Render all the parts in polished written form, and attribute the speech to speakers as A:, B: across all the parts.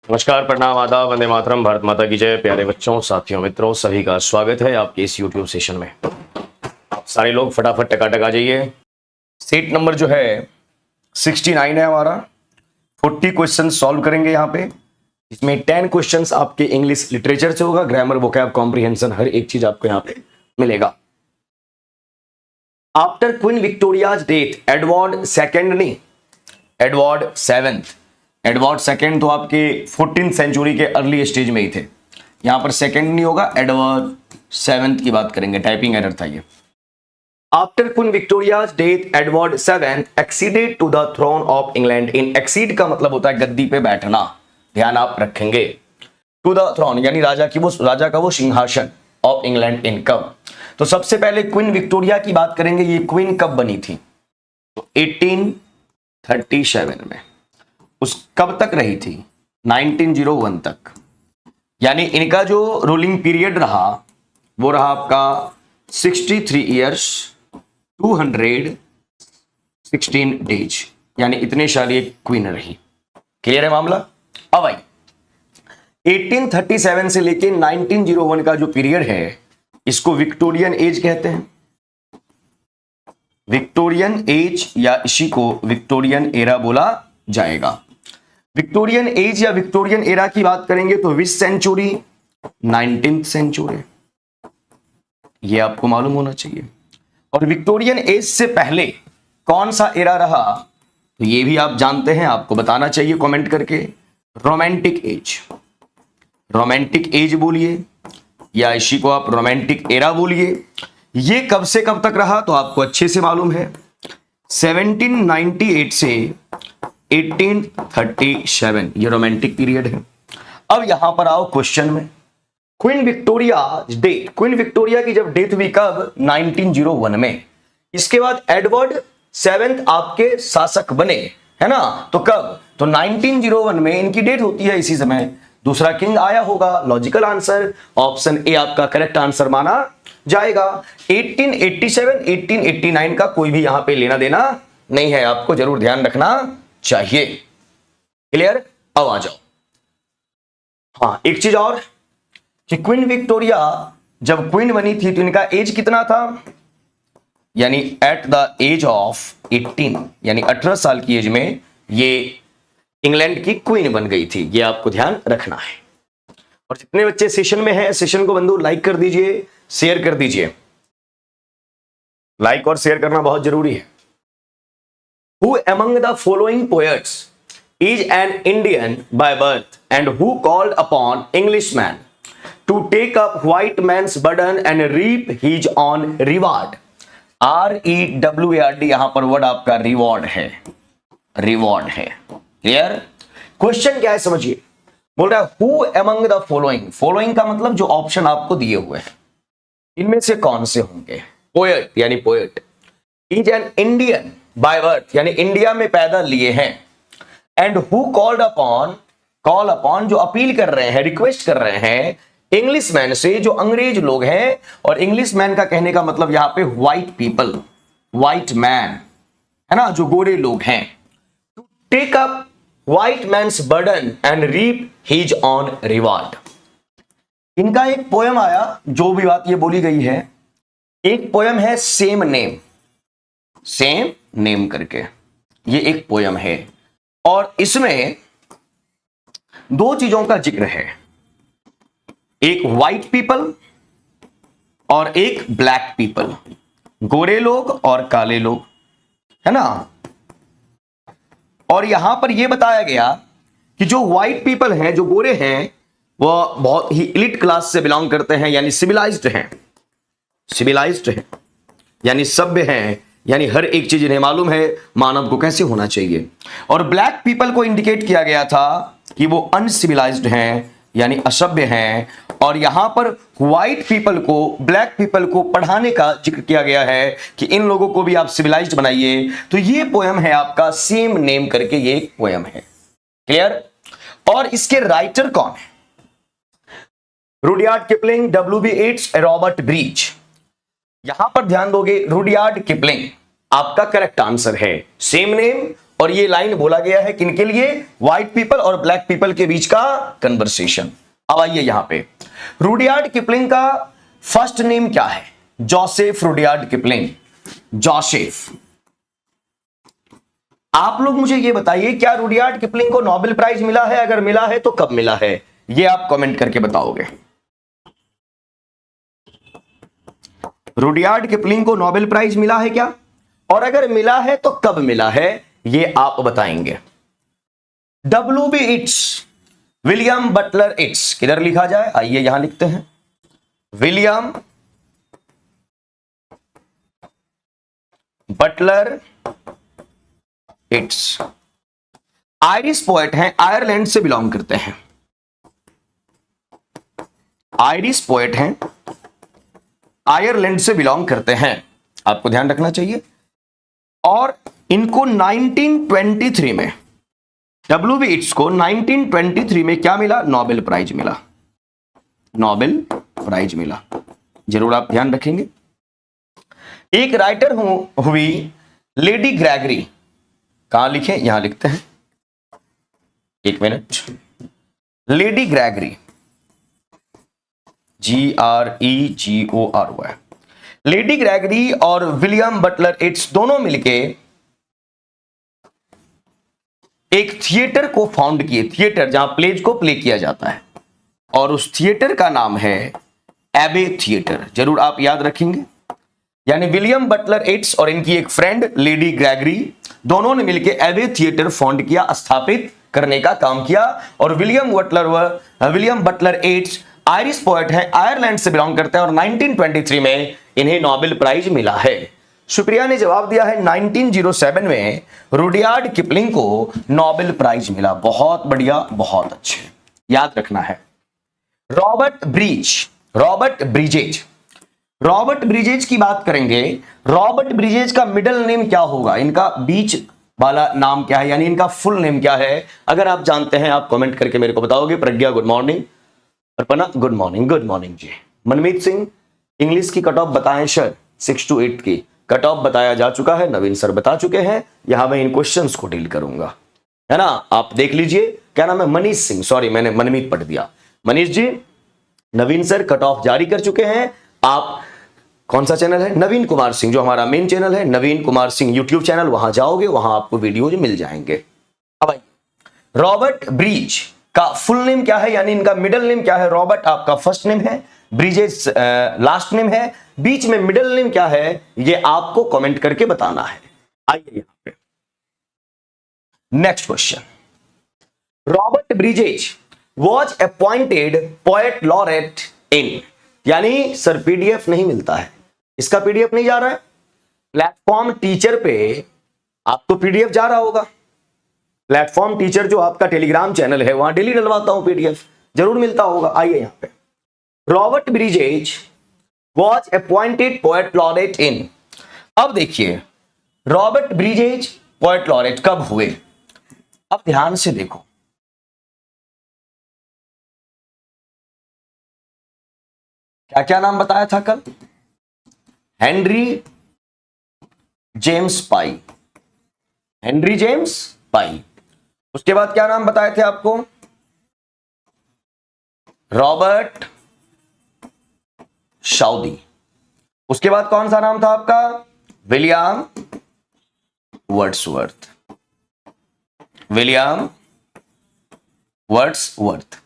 A: नमस्कार, प्रणाम, आदाब, वंदे मातरम, भारत माता की जय। प्यारे बच्चों, साथियों, मित्रों, सभी का स्वागत है आपके इस YouTube सेशन में। आप सारे लोग फटाफट टकाटक आ जाइए। सीट नंबर जो है 69 है हमारा। 40 क्वेश्चन सॉल्व करेंगे यहाँ पे। इसमें 10 क्वेश्चंस आपके इंग्लिश लिटरेचर से होगा। ग्रामर, वोकैब, कॉम्प्रिहेंशन, हर एक चीज आपको यहाँ पे मिलेगा। After queen Victoria's death, Edward second नहीं, एडवर्ड सेवेंथ। एडवर्ड सेकेंड तो आपके 14th सेंचुरी के अर्ली स्टेज में ही थे। यहां पर सेकेंड नहीं होगा, एडवर्ड सेवेंथ की बात करेंगे। टाइपिंग एरर था ये। After queen Victoria's death, Edward seventh exceeded to the throne of England. इन एक्सीड का मतलब होता है गद्दी पे बैठना, ध्यान आप रखेंगे। टू द थ्रोन यानी राजा का वो सिंहासन ऑफ इंग्लैंड इन कब। तो सबसे पहले क्वीन विक्टोरिया की बात करेंगे। ये क्वीन कब बनी थी? तो 1837 में। उस कब तक रही थी? 1901 तक। यानी इनका जो रूलिंग पीरियड रहा वो रहा आपका 63 ईयर्स 216 डेज, यानी इतने साल ये क्वीन रही। क्लियर है मामला? अब आई 1837 से लेके 1901 का जो पीरियड है इसको विक्टोरियन एज कहते हैं। विक्टोरियन एज या इसी को विक्टोरियन एरा बोला जाएगा। विक्टोरियन एज या विक्टोरियन एरा की बात करेंगे तो विच सेंचुरी? 19th century. ये आपको मालूम होना चाहिए। और विक्टोरियन एज से पहले कौन सा एरा रहा तो ये भी आप जानते हैं, आपको बताना चाहिए कमेंट करके। Romantic as. रोमांटिक एज बोलिए या इसी को आप रोमांटिक एरा बोलिए। ये कब से कब तक रहा तो आपको अच्छे से मालूम है। 1798 से 1837 ये रोमांटिक पीरियड है। अब यहां पर आओ क्वेश्चन में। Queen Victoria death, queen Victoria की जब डेथ हुई कब? 1901 में। इसके बाद एडवर्ड सेवेंथ आपके शासक बने, है ना? तो कब? तो 1901 में इनकी डेथ होती है। इसी समय दूसरा किंग आया होगा। लॉजिकल आंसर ऑप्शन ए आपका करेक्ट आंसर माना जाएगा। 1887 1889 का कोई भी यहां पे लेना देना नहीं है, आपको जरूर ध्यान रखना चाहिए। क्लियर? अब आ जाओ। हाँ, एक चीज और कि क्वीन विक्टोरिया जब क्वीन बनी थी तो इनका एज कितना था? यानी एट द एज ऑफ 18, यानी 18 साल की एज में ये इंग्लैंड की क्वीन बन गई थी। ये आपको ध्यान रखना है। और जितने बच्चे सेशन में हैं, सेशन को बंधु लाइक कर दीजिए, शेयर कर दीजिए। लाइक और शेयर करना बहुत जरूरी है। Who among the following poets is an Indian by birth and who called upon Englishmen to take up white man's burden and reap his own reward? REWARD यहां पर वर्ड आपका रिवॉर्ड है, reward है। Clear? Question क्या है समझिए। बोल रहा है who among the following, following का मतलब जो ऑप्शन आपको दिए हुए हैं इनमें से कौन से होंगे? पोएट यानी poet is an Indian by birth यानी इंडिया में पैदा लिए हैं। And who called upon, call upon जो अपील कर रहे हैं, रिक्वेस्ट कर रहे हैं इंग्लिशमैन से, जो अंग्रेज लोग हैं। और इंग्लिशमैन का कहने का मतलब यहां पे व्हाइट पीपल, व्हाइट मैन, है ना, जो गोरे लोग हैं। To take up white man's burden and reap his on reward. इनका एक पोयम आया, जो भी बात ये बोली गई है। एक पोयम है सेम नेम, सेम नेम करके, ये एक पोयम है। और इसमें दो चीजों का जिक्र है, एक व्हाइट पीपल और एक ब्लैक पीपल, गोरे लोग और काले लोग, है ना। और यहां पर यह बताया गया कि जो व्हाइट पीपल हैं, जो गोरे हैं, वह बहुत ही एलिट क्लास से बिलोंग करते हैं, यानी सिविलाइज्ड हैं, सिविलाइज्ड हैं यानी सभ्य हैं, यानी हर एक चीज इन्हें मालूम है मानव को कैसे होना चाहिए। और ब्लैक पीपल को इंडिकेट किया गया था कि वो अनसिविलाइज्ड हैं, यानी असभ्य हैं। और यहां पर व्हाइट पीपल को, ब्लैक पीपल को पढ़ाने का जिक्र किया गया है कि इन लोगों को भी आप सिविलाइज्ड बनाइए। तो ये पोयम है आपका सेम नेम करके, ये एक पोयम है। क्लियर? और इसके राइटर कौन है? Rudyard Kipling, W.B. Yeats, Robert Bridges. यहां पर ध्यान दोगे, रुडयार्ड किपलिंग आपका करेक्ट आंसर है। सेम नेम और ये लाइन बोला गया है किनके लिए? व्हाइट पीपल और ब्लैक पीपल के बीच का कन्वर्सेशन। अब आइए यहां पे, रुडयार्ड किपलिंग का फर्स्ट नेम क्या है? Joseph Rudyard Kipling, Joseph. आप लोग मुझे ये बताइए, क्या रुडयार्ड किपलिंग को नोबेल प्राइज मिला है? अगर मिला है तो कब मिला है, ये आप कमेंट करके बताओगे। रुडयार्ड किपलिंग को नोबेल प्राइज मिला है क्या? और अगर मिला है तो कब मिला है, ये आप बताएंगे। W.B. It's, William Butler it's, किधर लिखा जाए? आइए यहां लिखते हैं, William Butler it's. Irish poet हैं, आयरलैंड से बिलोंग करते हैं। आयरिश पोएट हैं, आयरलैंड से बिलोंग करते हैं, आपको ध्यान रखना चाहिए। और इनको 1923 में, W.B. इट्स को 1923 में क्या मिला? नोबेल प्राइज मिला, नोबेल प्राइज मिला, जरूर आप ध्यान रखेंगे। एक राइटर हुई लेडी ग्रेगरी, कहां लिखे? यहां लिखते हैं, एक minute. Lady Gregory, GREGORY, lady Gregory और विलियम बटलर इट्स दोनों मिलके एक थिएटर को फाउंड किए, थिएटर जहां प्लेज को प्ले किया जाता है, और उस थिएटर का नाम है एबे थिएटर, जरूर आप याद रखेंगे। यानी विलियम बटलर इट्स और इनकी एक फ्रेंड लेडी ग्रेगरी दोनों ने मिलकर एबे थिएटर फाउंड किया, स्थापित करने का काम किया। और William Butler it's Irish poet हैं, आयरलैंड से बिलोंग करते हैं, और 1923 में इन्हें नोबेल प्राइज मिला है। सुप्रिया ने जवाब दिया है 1907 में रुडयार्ड किपलिंग को नोबेल प्राइज मिला। बहुत बढ़िया, बहुत अच्छे, याद रखना है। रॉबर्ट ब्रिजेज की बात करेंगे। रॉबर्ट ब्रिजेज का मिडिल नेम क्या होगा? इनका बीच वाला नाम क्या है, यानी इनका फुल नेम क्या है? अगर आप जानते हैं आप कमेंट करके मेरे को बताओगे। Pragya good morning, Arpana good morning, good morning ji. Manmeet Singh English की कट ऑफ बताएं सर, 6 to 8 की कट ऑफ बताया जा चुका है, नवीन सर बता चुके हैं। यहां मैं इन क्वेश्चंस को डील करूंगा, है ना, आप देख लीजिए। क्या नाम है? मनीष सिंह, सॉरी मैंने मनमीत पढ़ दिया। मनीष जी, नवीन सर कट ऑफ जारी कर चुके हैं। आप कौन सा चैनल है? नवीन कुमार सिंह, जो हमारा मेन चैनल है नवीन कुमार सिंह यूट्यूब चैनल, वहां जाओगे, वहां आपको वीडियोज मिल जाएंगे। अब रॉबर्ट ब्रिज का फुल नेम क्या है, यानी इनका मिडिल नेम क्या है? रॉबर्ट आपका फर्स्ट नेम है, ब्रिजेस लास्ट नेम है, बीच में मिडिल नेम क्या है, ये आपको कमेंट करके बताना है। आइए यहां पे next question. Robert Bridges was appointed poet laureate in, यानी सर पीडीएफ नहीं मिलता है, इसका पीडीएफ नहीं जा रहा है प्लेटफॉर्म टीचर पे, आपको पीडीएफ जा रहा होगा। प्लेटफॉर्म टीचर जो आपका टेलीग्राम चैनल है, वहां डेली डलवाता हूं पीडीएफ, जरूर मिलता होगा। आइए यहां पे, Robert Bridges was appointed poet laureate in. अब देखिए, रॉबर्ट ब्रिजेज पोएट लॉरेट कब हुए? अब ध्यान से देखो, क्या क्या नाम बताया था कल? हेनरी जेम्स पाई, हेनरी जेम्स पाई। उसके बाद क्या नाम बताए थे आपको? रॉबर्ट शाउदी। उसके बाद कौन सा नाम था आपका? William Wordsworth, William Wordsworth.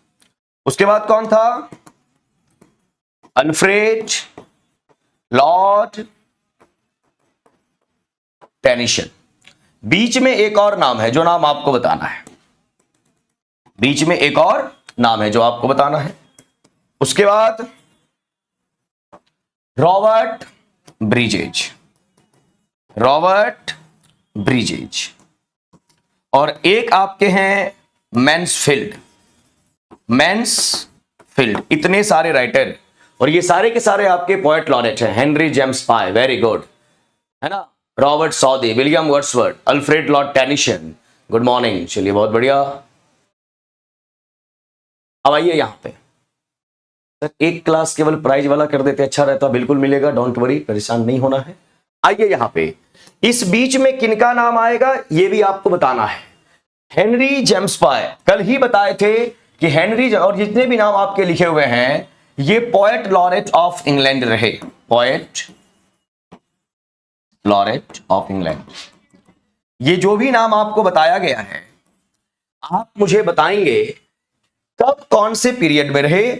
A: उसके बाद कौन था? Alfred Lord Tennyson. बीच में एक और नाम है, जो नाम आपको बताना है, बीच में एक और नाम है जो आपको बताना है। उसके बाद रॉबर्ट ब्रिजेज, रॉबर्ट ब्रिजेज। और एक आपके हैं मैन्सफील्ड, मैन्सफील्ड। इतने सारे राइटर, और ये सारे के सारे आपके पोएट लॉरेट हैं। Henry James Pye, very good, है ना, Robert Southey, William Wordsworth, Alfred Lord Tennyson. Good morning, चलिए बहुत बढ़िया। अब आइए यहां पे, सर एक क्लास केवल प्राइज वाला कर देते अच्छा रहता। बिल्कुल मिलेगा, डोंट वरी, परेशान नहीं होना है। आइए यहां पे, इस बीच में किनका नाम आएगा ये भी आपको बताना है। हेनरी जेम्स पाय, कल ही बताए थे कि हेनरी और जितने भी नाम आपके लिखे हुए हैं ये पोएट लॉरेट ऑफ इंग्लैंड रहे, पोएट लॉरेट ऑफ इंग्लैंड। ये जो भी नाम आपको बताया गया है आप मुझे बताएंगे कब कौन से पीरियड में रहे,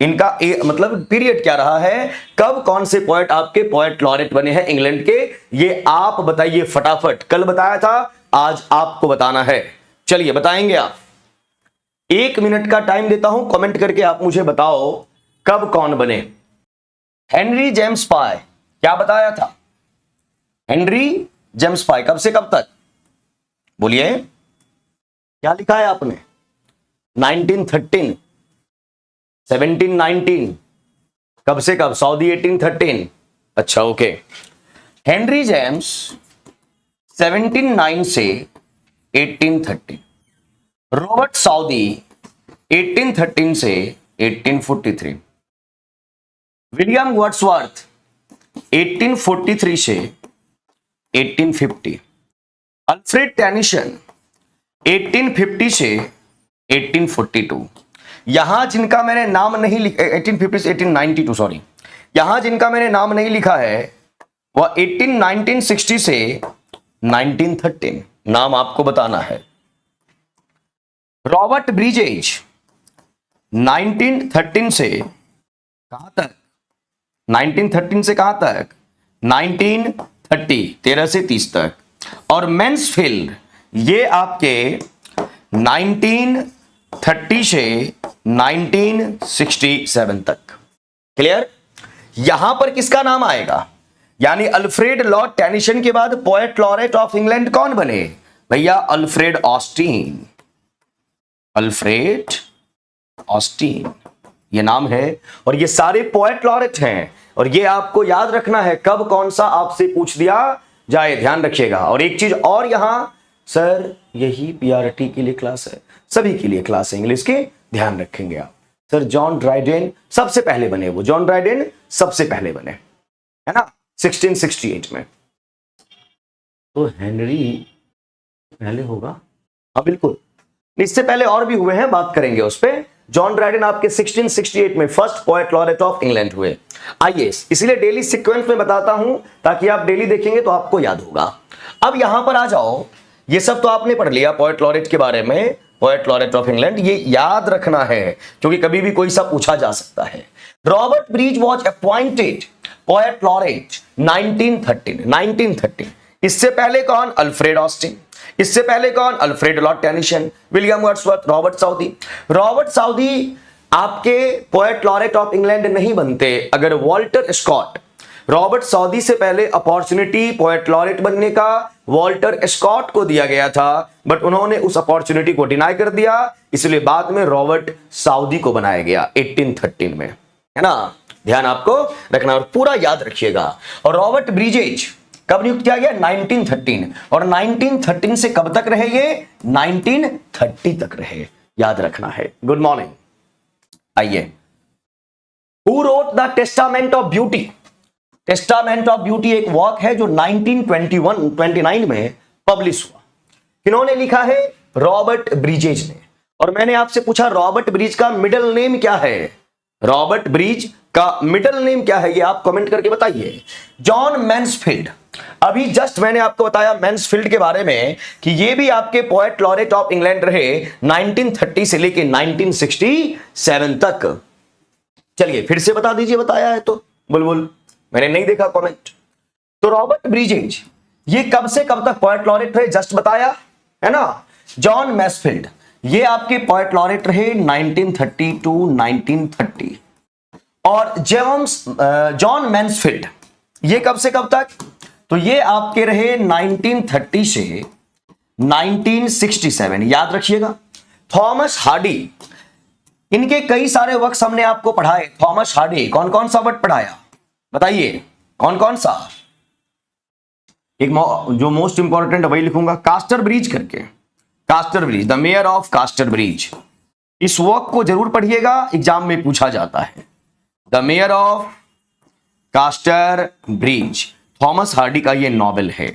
A: इनका मतलब पीरियड क्या रहा है, कब कौन से पोएट आपके पोएट लॉरेट बने हैं इंग्लैंड के, ये आप बताइए फटाफट। कल बताया था, आज आपको बताना है। चलिए बताएंगे आप। 1 मिनट का टाइम देता हूं, कमेंट करके आप मुझे बताओ कब कौन बने। हेनरी जेम्स पाय क्या बताया था, हेनरी जेम्स पाय कब से कब तक, बोलिए क्या लिखा है आपने, 1913, 1719, कब से कब, सऊदी 1813, अच्छा ओके। हेनरी जेम्स 1709 से 1830, रॉबर्ट सऊदी 1813 से 1843, विलियम वर्ड्सवर्थ 1843 से 1850, अल्फ्रेड टेनिसन 1850 से 1842। यहां जिनका मैंने नाम नहीं लिखा, 1850 से 1892 सॉरी, यहां जिनका मैंने नाम नहीं लिखा है वह 1960 से 1913, नाम आपको बताना है। रॉबर्ट ब्रिजेज 1913 से कहां तक, 1913 से कहां तक, 1930, 13 से 30 तक। और मैन्सफील्ड ये आपके 1930 से 1967 तक। क्लियर। यहां पर किसका नाम आएगा, यानी अल्फ्रेड लॉर्ड टेनिसन के बाद पोएट लॉरेट ऑफ इंग्लैंड कौन बने भैया, अल्फ्रेड ऑस्टीन, अल्फ्रेड ऑस्टीन ये नाम है। और ये सारे पोएट लॉरेट हैं और ये आपको याद रखना है कब कौन सा आपसे पूछ दिया जाए, ध्यान रखिएगा। और एक चीज और, यहां सर यही पीआरटी के लिए क्लास है, सभी के लिए क्लास है इंग्लिश के, ध्यान रखेंगे आप। सर जॉन ड्राइडेन सबसे पहले बने, वो जॉन ड्राइडेन सबसे पहले बने, है ना, 1668 में। तो हेनरी पहले होगा, हाँ बिल्कुल, इससे पहले और भी हुए हैं, बात करेंगे उस पर। जॉन ड्राइडेन आपके 1668 में first poet laureate of England हुए। आइए, इसलिए डेली सीक्वेंस में बताता हूं ताकि आप डेली देखेंगे तो आपको याद होगा। अब यहां पर आ जाओ, ये सब तो आपने पढ़ लिया पोएट लॉरेट के बारे में, पोएट लॉरेट ऑफ इंग्लैंड, ये याद रखना है क्योंकि कभी भी कोई सा पूछा जा सकता है। Robert Bridges was appointed poet laureate 1913। इससे पहले कौन, अल्फ्रेड ऑस्टिन। इससे पहले कौन, Alfred Lord Tennyson, William Wordsworth, Robert Southey. Robert Southey आपके पोएट लॉरेट ऑफ इंग्लैंड नहीं बनते अगर वॉल्टर स्कॉट, रॉबर्ट सऊदी से पहले अपॉर्चुनिटी पोएट लॉरेट बनने का वॉल्टर स्कॉट को दिया गया था, बट उन्होंने उस अपॉर्चुनिटी को डिनाई कर दिया, इसलिए बाद में रॉबर्ट सऊदी को बनाया गया 1813 में, है ना, ध्यान आपको रखना और पूरा याद रखिएगा। और रॉबर्ट ब्रिजेज कब नियुक्त किया गया, 1913, और 1913 से कब तक रहे ये, 1930 तक रहे, याद रखना है। Good morning. आइए, who wrote the testament of beauty. Testament of beauty एक वर्क है जो 1929 में पब्लिश हुआ। किन्होंने लिखा है, रॉबर्ट ब्रिजेज ने। और मैंने आपसे पूछा रॉबर्ट ब्रिज का मिडिल नेम क्या है, रॉबर्ट ब्रिज का मिडिल नेम क्या है, ये आप कमेंट करके बताइए। जॉन मैन्सफील्ड, अभी जस्ट मैंने आपको बताया मैन्सफील्ड के बारे में कि ये भी आपके पोएट लॉरेट ऑफ इंग्लैंड रहे 1930 से लेके 1967 तक। चलिए फिर से बता दीजिए, बताया है तो बुलबुल, मैंने नहीं देखा कमेंट। तो रॉबर्ट ब्रिजेज ये कब से कब तक पोएट लॉरेट रहे, जस्ट बताया है ना। जॉन मैन्सफील्ड ये आपके पोएट लॉरेट रहे 1930 टू 1930। और जॉन मैन्सफील्ड ये कब से कब तक, तो ये आपके रहे 1930 से 1967, याद रखिएगा। थॉमस हार्डी, इनके कई सारे वर्क्स हमने आपको पढ़ाए। थॉमस हार्डी कौन कौन सा वर्क पढ़ाया बताइए, कौन कौन सा, एक जो मोस्ट इंपॉर्टेंट वही लिखूंगा, कास्टर ब्रिज करके, Casterbridge, the mayor of Casterbridge, इस वर्क को जरूर पढ़िएगा, एग्जाम में पूछा जाता है। The mayor of Casterbridge, Thomas Hardy का ये नॉवेल है,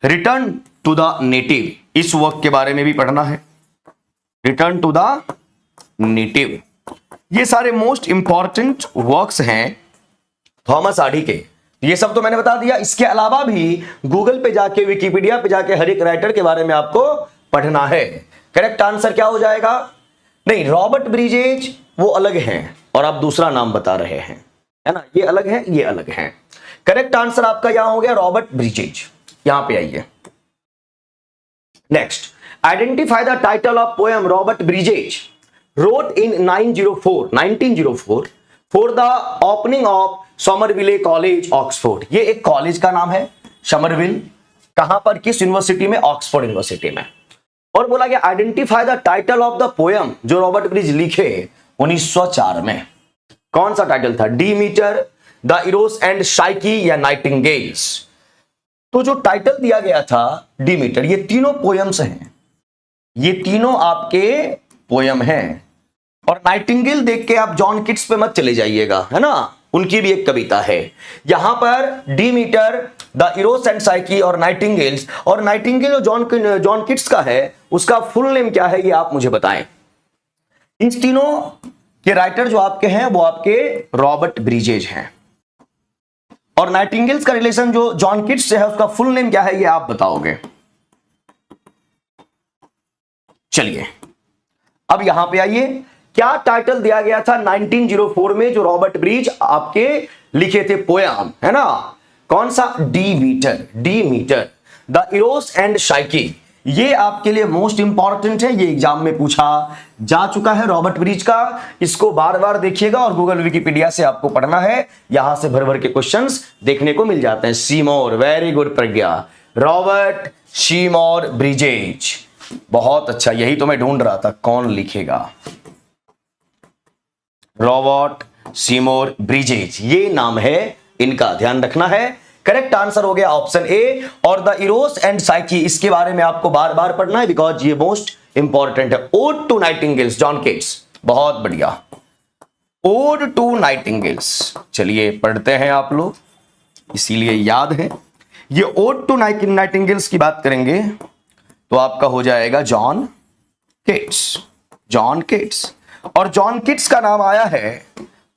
A: रिटर्न टू द नेटिव, इस वर्क के बारे में भी पढ़ना है। रिटर्न टू द नेटिव, ये सारे मोस्ट इंपॉर्टेंट वर्क्स हैं थॉमस हार्डी के। ये सब तो मैंने बता दिया। इसके अलावा भी गूगल पे जाके, विकिपीडिया पे जाके हर एक राइटर के बारे में आपको पढ़ना है। करेक्ट आंसर क्या हो जाएगा? नहीं, रॉबर्ट ब्रिजेज वो अलग हैं और आप दूसरा नाम बता रहे हैं, है ना। ये अलग है, ये अलग है। करेक्ट आंसर आपका यहां हो गया रॉबर्ट ब्रिजेज। यहां पे आइए। Next, identify the title of poem Robert bridges wrote in 1904 for the opening of Somerville college Oxford. ये एक कॉलेज का नाम है सोमरविल, कहां पर, किस यूनिवर्सिटी में? ऑक्सफोर्ड यूनिवर्सिटी में। और बोला गया identify the title of the poem जो रॉबर्ट ब्रिज लिखे 1904 में। कौन सा टाइटल था? डीमीटर, द इरोस एंड साइकी या नाइटिंगेल्स। तो जो टाइटल दिया गया था डीमीटर, ये तीनों पोएम्स हैं, ये तीनों आपके पोएम हैं। और नाइटिंगेल देख के आप जॉन किट्स पे मत चले जाइएगा, है ना, उनकी भी एक कविता है। यहां पर डीमीटर, द इरोस एंड साइकी और नाइटिंगेल्स, और नाइटिंगेल जॉन किट्स का है, उसका फुल नेम क्या है ये आप मुझे बताएं। इन तीनों के राइटर जो आपके हैं वो आपके रॉबर्ट ब्रिजेज हैं। और नाइटिंगेल्स का रिलेशन जो जॉन किट्स से है उसका फुल नेम क्या है ये आप बताओगे। चलिए अब यहां पे आइए, क्या टाइटल दिया गया था 1904 में जो रॉबर्ट ब्रिज आपके लिखे थे पोएम, है ना? कौन सा? डीमीटर, डीमीटर, द इरोस एंड साइकी। ये आपके लिए मोस्ट इंपॉर्टेंट है, ये एग्जाम में पूछा जा चुका है रॉबर्ट ब्रिज का। इसको बार बार देखिएगा और गूगल विकिपीडिया से आपको पढ़ना है, यहां से भर भर के क्वेश्चंस देखने को मिल जाते हैं। सीमोर, वेरी गुड प्रज्ञा, रॉबर्ट सीमोर ब्रिजेज, बहुत अच्छा, यही तो मैं ढूंढ रहा था कौन लिखेगा। रॉबर्ट सीमोर ब्रिजेज, ये नाम है इनका, ध्यान रखना है। करेक्ट आंसर हो गया ऑप्शन ए। और द इरोस एंड साइकी, इसके बारे में आपको बार बार पढ़ना है बिकॉज ये मोस्ट इंपॉर्टेंट है। Ode to nightingales, John Keats, बहुत बढ़िया, ओड टू नाइटिंगेल्स। चलिए पढ़ते हैं आप लोग, इसीलिए याद है। ये ओड टू नाइटिंगेल्स की बात करेंगे तो आपका हो जाएगा जॉन किट्स, जॉन किट्स। और जॉन किट्स का नाम आया है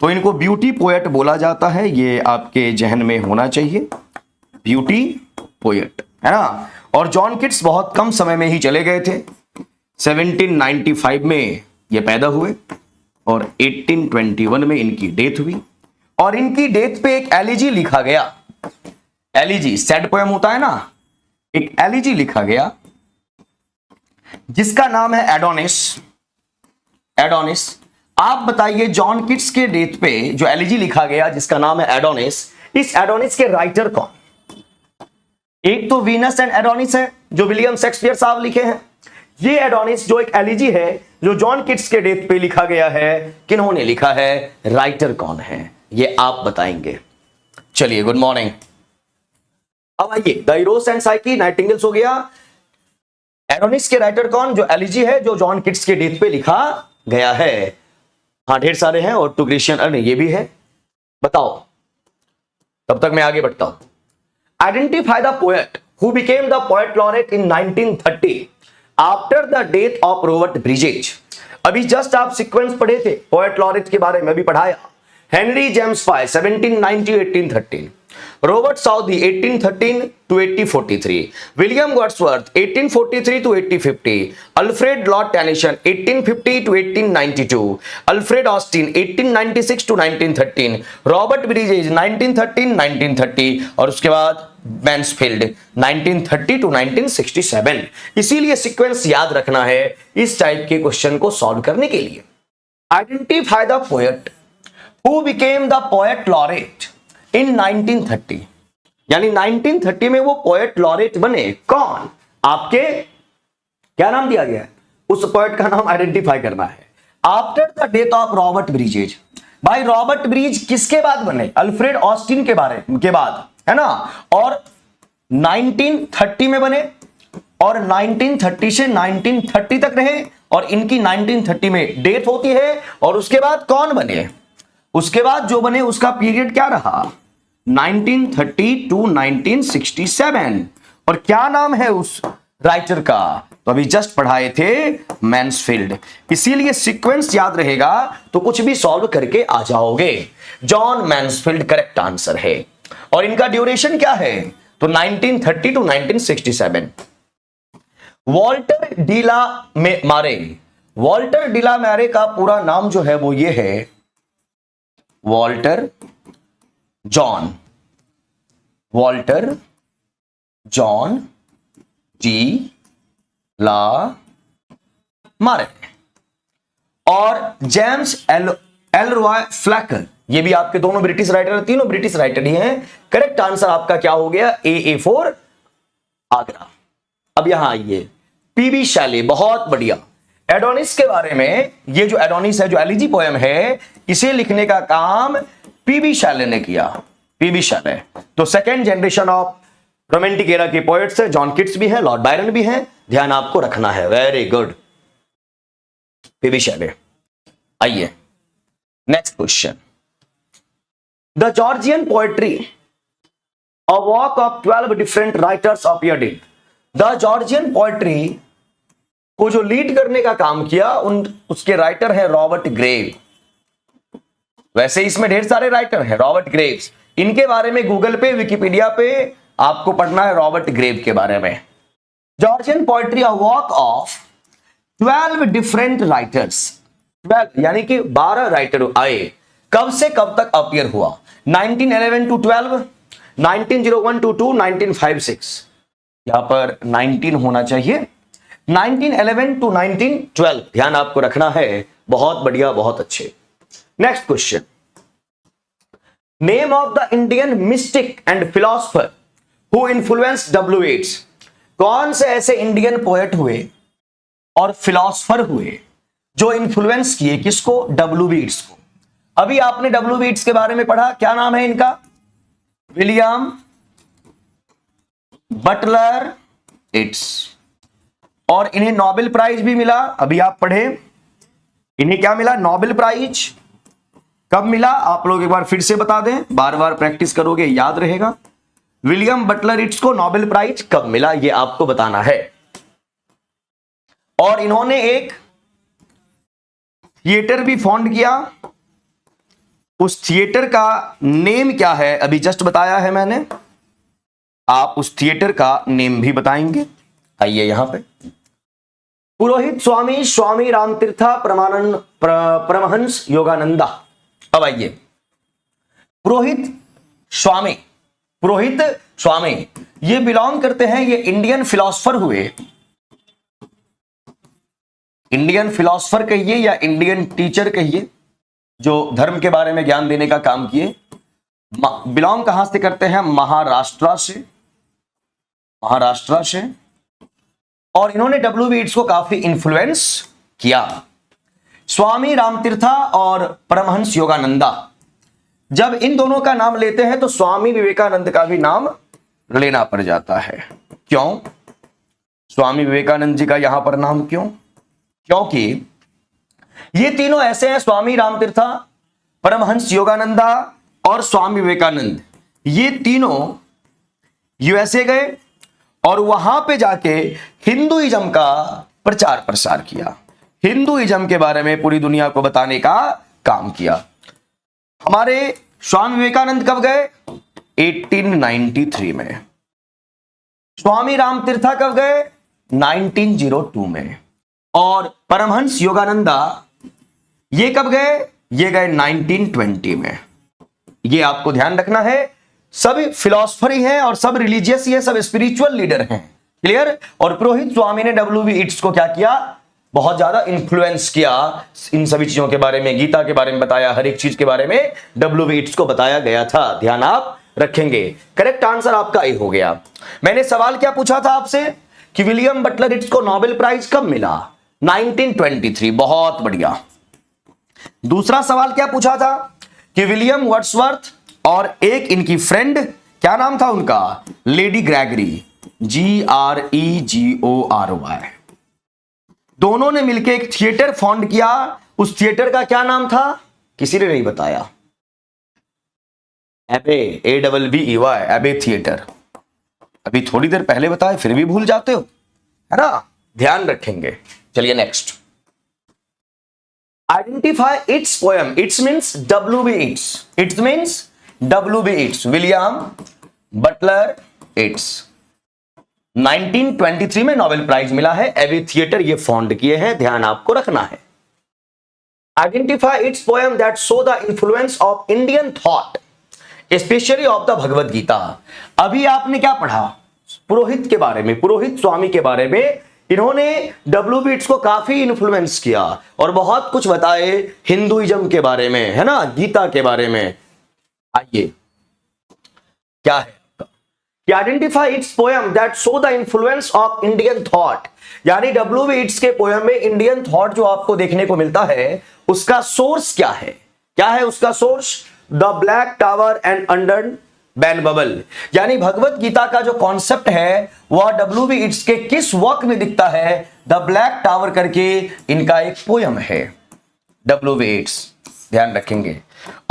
A: तो इनको ब्यूटी पोएट बोला जाता है, ये आपके जहन में होना चाहिए, ब्यूटी पोएट, है ना। और जॉन किट्स बहुत कम समय में ही चले गए थे, 1795 में ये पैदा हुए और 1821 में इनकी डेथ हुई। और इनकी डेथ पे एक एलिजी लिखा गया, एलिजी सैड पोएम होता है ना, एक एलिजी लिखा गया जिसका नाम है एडोनिस, एडोनिस। आप बताइए जॉन किट्स के डेथ पे जो एलिजी लिखा गया जिसका नाम है एडोनिस, इस एडोनिस के राइटर कौन? एक तो वीनस एंड एडोनिस है जो विलियम शेक्सपियर साहब लिखे हैं। ये एडोनिस जो एक एलिजी है जो जॉन किट्स के डेथ पे लिखा गया है, किन्होंने लिखा है, राइटर कौन है, ये आप बताएंगे। चलिए गुड मॉर्निंग। अब आइए, the Eros and psyche, nightingales हो गया। एडोनिस के राइटर कौन? जो एलिजी है जो जॉन किट्स के डेथ पे लिखा गया है। हाँ ढेर सारे हैं, और टू ग्रीशियन, अरे ये भी है, बताओ, तब तक मैं आगे बढ़ता हूं। Identify the poet who became the poet laureate in 1930 after the death of Robert Bridges. अभी जस्ट आप सीक्वेंस पढ़े थे पोएट लॉरेट के बारे में, अभी पढ़ाया। Henry James Pye 1790 1813, Robert Southey 1813 to 1843, William Wordsworth 1843 to 1850, Alfred Lord Tennyson 1850 to 1892, Alfred Austin 1896 to 1913, Robert Bridges 1913 1930, और उसके बाद मैन्सफील्ड 1930 to 1967। इसीलिए सीक्वेंस याद रखना है इस टाइप के क्वेश्चन को सॉल्व करने के लिए। Identify the poet who became the poet laureate in 1930, यानी 1930 में वो पोएट लॉरेट बने। कौन? आपके क्या नाम दिया गया है, उस पोएट का नाम आइडेंटिफाई करना है। After the death of Robert bridges, भाई रॉबर्ट ब्रिज किसके बाद बने? अल्फ्रेड ऑस्टिन के बाद, है ना। और 1930 में बने और 1930 से 1930 तक रहे, और इनकी 1930 में डेथ होती है। और उसके बाद कौन बने? उसके बाद जो बने उसका पीरियड क्या रहा? 1930 to 1967। और क्या नाम है उस राइटर का? तो अभी जस्ट पढ़ाए थे, मैन्सफील्ड। इसीलिए सीक्वेंस याद रहेगा तो कुछ भी सॉल्व करके आ जाओगे। जॉन मैन्सफील्ड करेक्ट आंसर है। और इनका ड्यूरेशन क्या है? तो 1930 टू 1967। वॉल्टर डीला मारे, वॉल्टर डीला मारे का पूरा नाम जो है वो ये है, Walter John, Walter John de la Mare. और जेम्स एलरॉय फ्लैकर, ये भी आपके दोनों ब्रिटिश राइटर, तीनों ब्रिटिश राइटर ही हैं। करेक्ट आंसर आपका क्या हो गया? A for Agra. अब यहां आइए, पीबी शैले, बहुत बढ़िया। एडोनिस के बारे में, ये जो एडोनिस है, जो एलिजी पोएम है, इसे लिखने का काम पीबी शैले ने किया। पीबी शैले तो second generation of romantic era के पोएट्स है। जॉन किट्स भी है, लॉर्ड बायरन भी है, ध्यान आपको रखना है। Very good, PB Shelley. आइए next question. The Georgian poetry, a work of 12 different writers appeared in. The Georgian poetry को जो लीड करने का काम किया, उसके राइटर है रॉबर्ट ग्रेव। वैसे इसमें ढेर सारे राइटर हैं, रॉबर्ट ग्रेव्स। इनके बारे में गूगल पे, विकिपीडिया पे आपको पढ़ना है रॉबर्ट ग्रेव के बारे में। Georgian poetry, a work of 12 different writers, 12 यानी कि 12 राइटर आए। कब से कब तक अपीयर हुआ? 1911 टू 12, 1901 टू 2, 1956। यहां पर 19 होना चाहिए। 1911 टू 1912, ध्यान आपको रखना है। बहुत बढ़िया, बहुत अच्छे। Next question. Name of the Indian mystic and philosopher who influenced W Yeats. कौन से ऐसे इंडियन पोएट हुए और फिलोसफर हुए जो इन्फ्लुएंस किए किसको? डब्ल्यू ईट्स को। अभी आपने डब्ल्यू ईट्स के बारे में पढ़ा, क्या नाम है इनका? William Butler Yeats. और इन्हें नोबेल प्राइज भी मिला, अभी आप पढ़े। इन्हें क्या मिला? Nobel prize. कब मिला? आप लोग एक बार फिर से बता दें, बार बार प्रैक्टिस करोगे याद रहेगा। विलियम बटलर ईट्स को नोबेल प्राइज कब मिला, ये आपको बताना है। और इन्होंने एक थिएटर भी फाउंड किया। उस थिएटर का नेम क्या है? अभी जस्ट बताया है मैंने। आप उस थिएटर का नेम भी बताएंगे। आइए यहां पे, पुरोहित स्वामी, स्वामी रामतीर्था परमहंस योगानंदा। अब आइए, पुरोहित स्वामी, पुरोहित स्वामी ये बिलोंग करते हैं, ये इंडियन फिलोसफर हुए। इंडियन फिलोसफर कहिए या इंडियन टीचर कहिए, जो धर्म के बारे में ज्ञान देने का काम किए। बिलोंग कहां से करते हैं? महाराष्ट्र से, महाराष्ट्र से। और इन्होंने डब्ल्यू ईट्स को काफी इंफ्लुएंस किया। स्वामी रामतीर्था और परमहंस योगानंदा, जब इन दोनों का नाम लेते हैं तो स्वामी विवेकानंद का भी नाम लेना पड़ जाता है। क्यों? स्वामी विवेकानंद जी का यहां पर नाम क्यों? क्योंकि ये तीनों ऐसे हैं, स्वामी रामतीर्था, परमहंस योगानंदा और स्वामी विवेकानंद, ये तीनों यूएसए गए और वहां पे जाके हिंदुइज्म का प्रचार प्रसार किया। हिंदुइज्म के बारे में पूरी दुनिया को बताने का काम किया। हमारे स्वामी विवेकानंद कब गए? 1893 में। स्वामी रामतीर्था कब गए? 1902 में। और परमहंस योगानंदा ये कब गए? ये गए 1920 में। ये आपको ध्यान रखना है। सब फिलोसफर ही हैं और सब रिलीजियस ही हैं, सब स्पिरिचुअल लीडर हैं। क्लियर? और पुरोहित स्वामी ने डब्ल्यू ईट्स को क्या किया? बहुत ज्यादा इंफ्लुएंस किया इन सभी चीजों के बारे में, गीता के बारे में बताया, हर एक चीज के बारे में डब्ल्यू ईट्स को बताया गया था। ध्यान आप रखेंगे। करेक्ट आंसर आपका ए हो गया। मैंने सवाल क्या पूछा था आपसे कि विलियम बटलर ईट्स को नोबेल प्राइज कब मिला? 1923। बहुत बढ़िया। दूसरा सवाल क्या पूछा था कि विलियम वर्ड्सवर्थ और एक इनकी फ्रेंड, क्या नाम था उनका? Lady Gregory, GREGORY। दोनों ने मिलकर एक थिएटर फाउंड किया। उस थिएटर का क्या नाम था? किसी ने नहीं बताया। एबे, ABBEY, एबे थिएटर। अभी थोड़ी देर पहले बताए फिर भी भूल जाते हो, है ना, ध्यान रखेंगे। चलिए next, identify Yeats poem. It's means WB it's, it's means WB it's, William Butler it's. 1923 में नोबेल प्राइज मिला है, एबी थिएटर ये फाउंड किए हैं, ध्यान आपको रखना है। Identify Yeats poem that show the influence of Indian thought specially of the Bhagavad Gita. अभी आपने क्या पढ़ा पुरोहित के बारे में, पुरोहित स्वामी के बारे में। इन्होंने WB इट्स को काफी इन्फ्लुएंस किया और बहुत कुछ बताए हिंदुइज्म के बारे में, है ना, गीता के बारे में। आइए क्या है कि identify Yeats poem that show the influence of Indian thought, यानी WB इट्स के पोएम में इंडियन थॉट जो आपको देखने को मिलता है उसका सोर्स क्या है, क्या है उसका source? The black tower and under ban bubble, यानी भगवत गीता का जो कॉन्सेप्ट है वह WB इट्स के किस वर्क में दिखता है? द ब्लैक टावर करके इनका एक पोयम है WB इट्स, ध्यान रखेंगे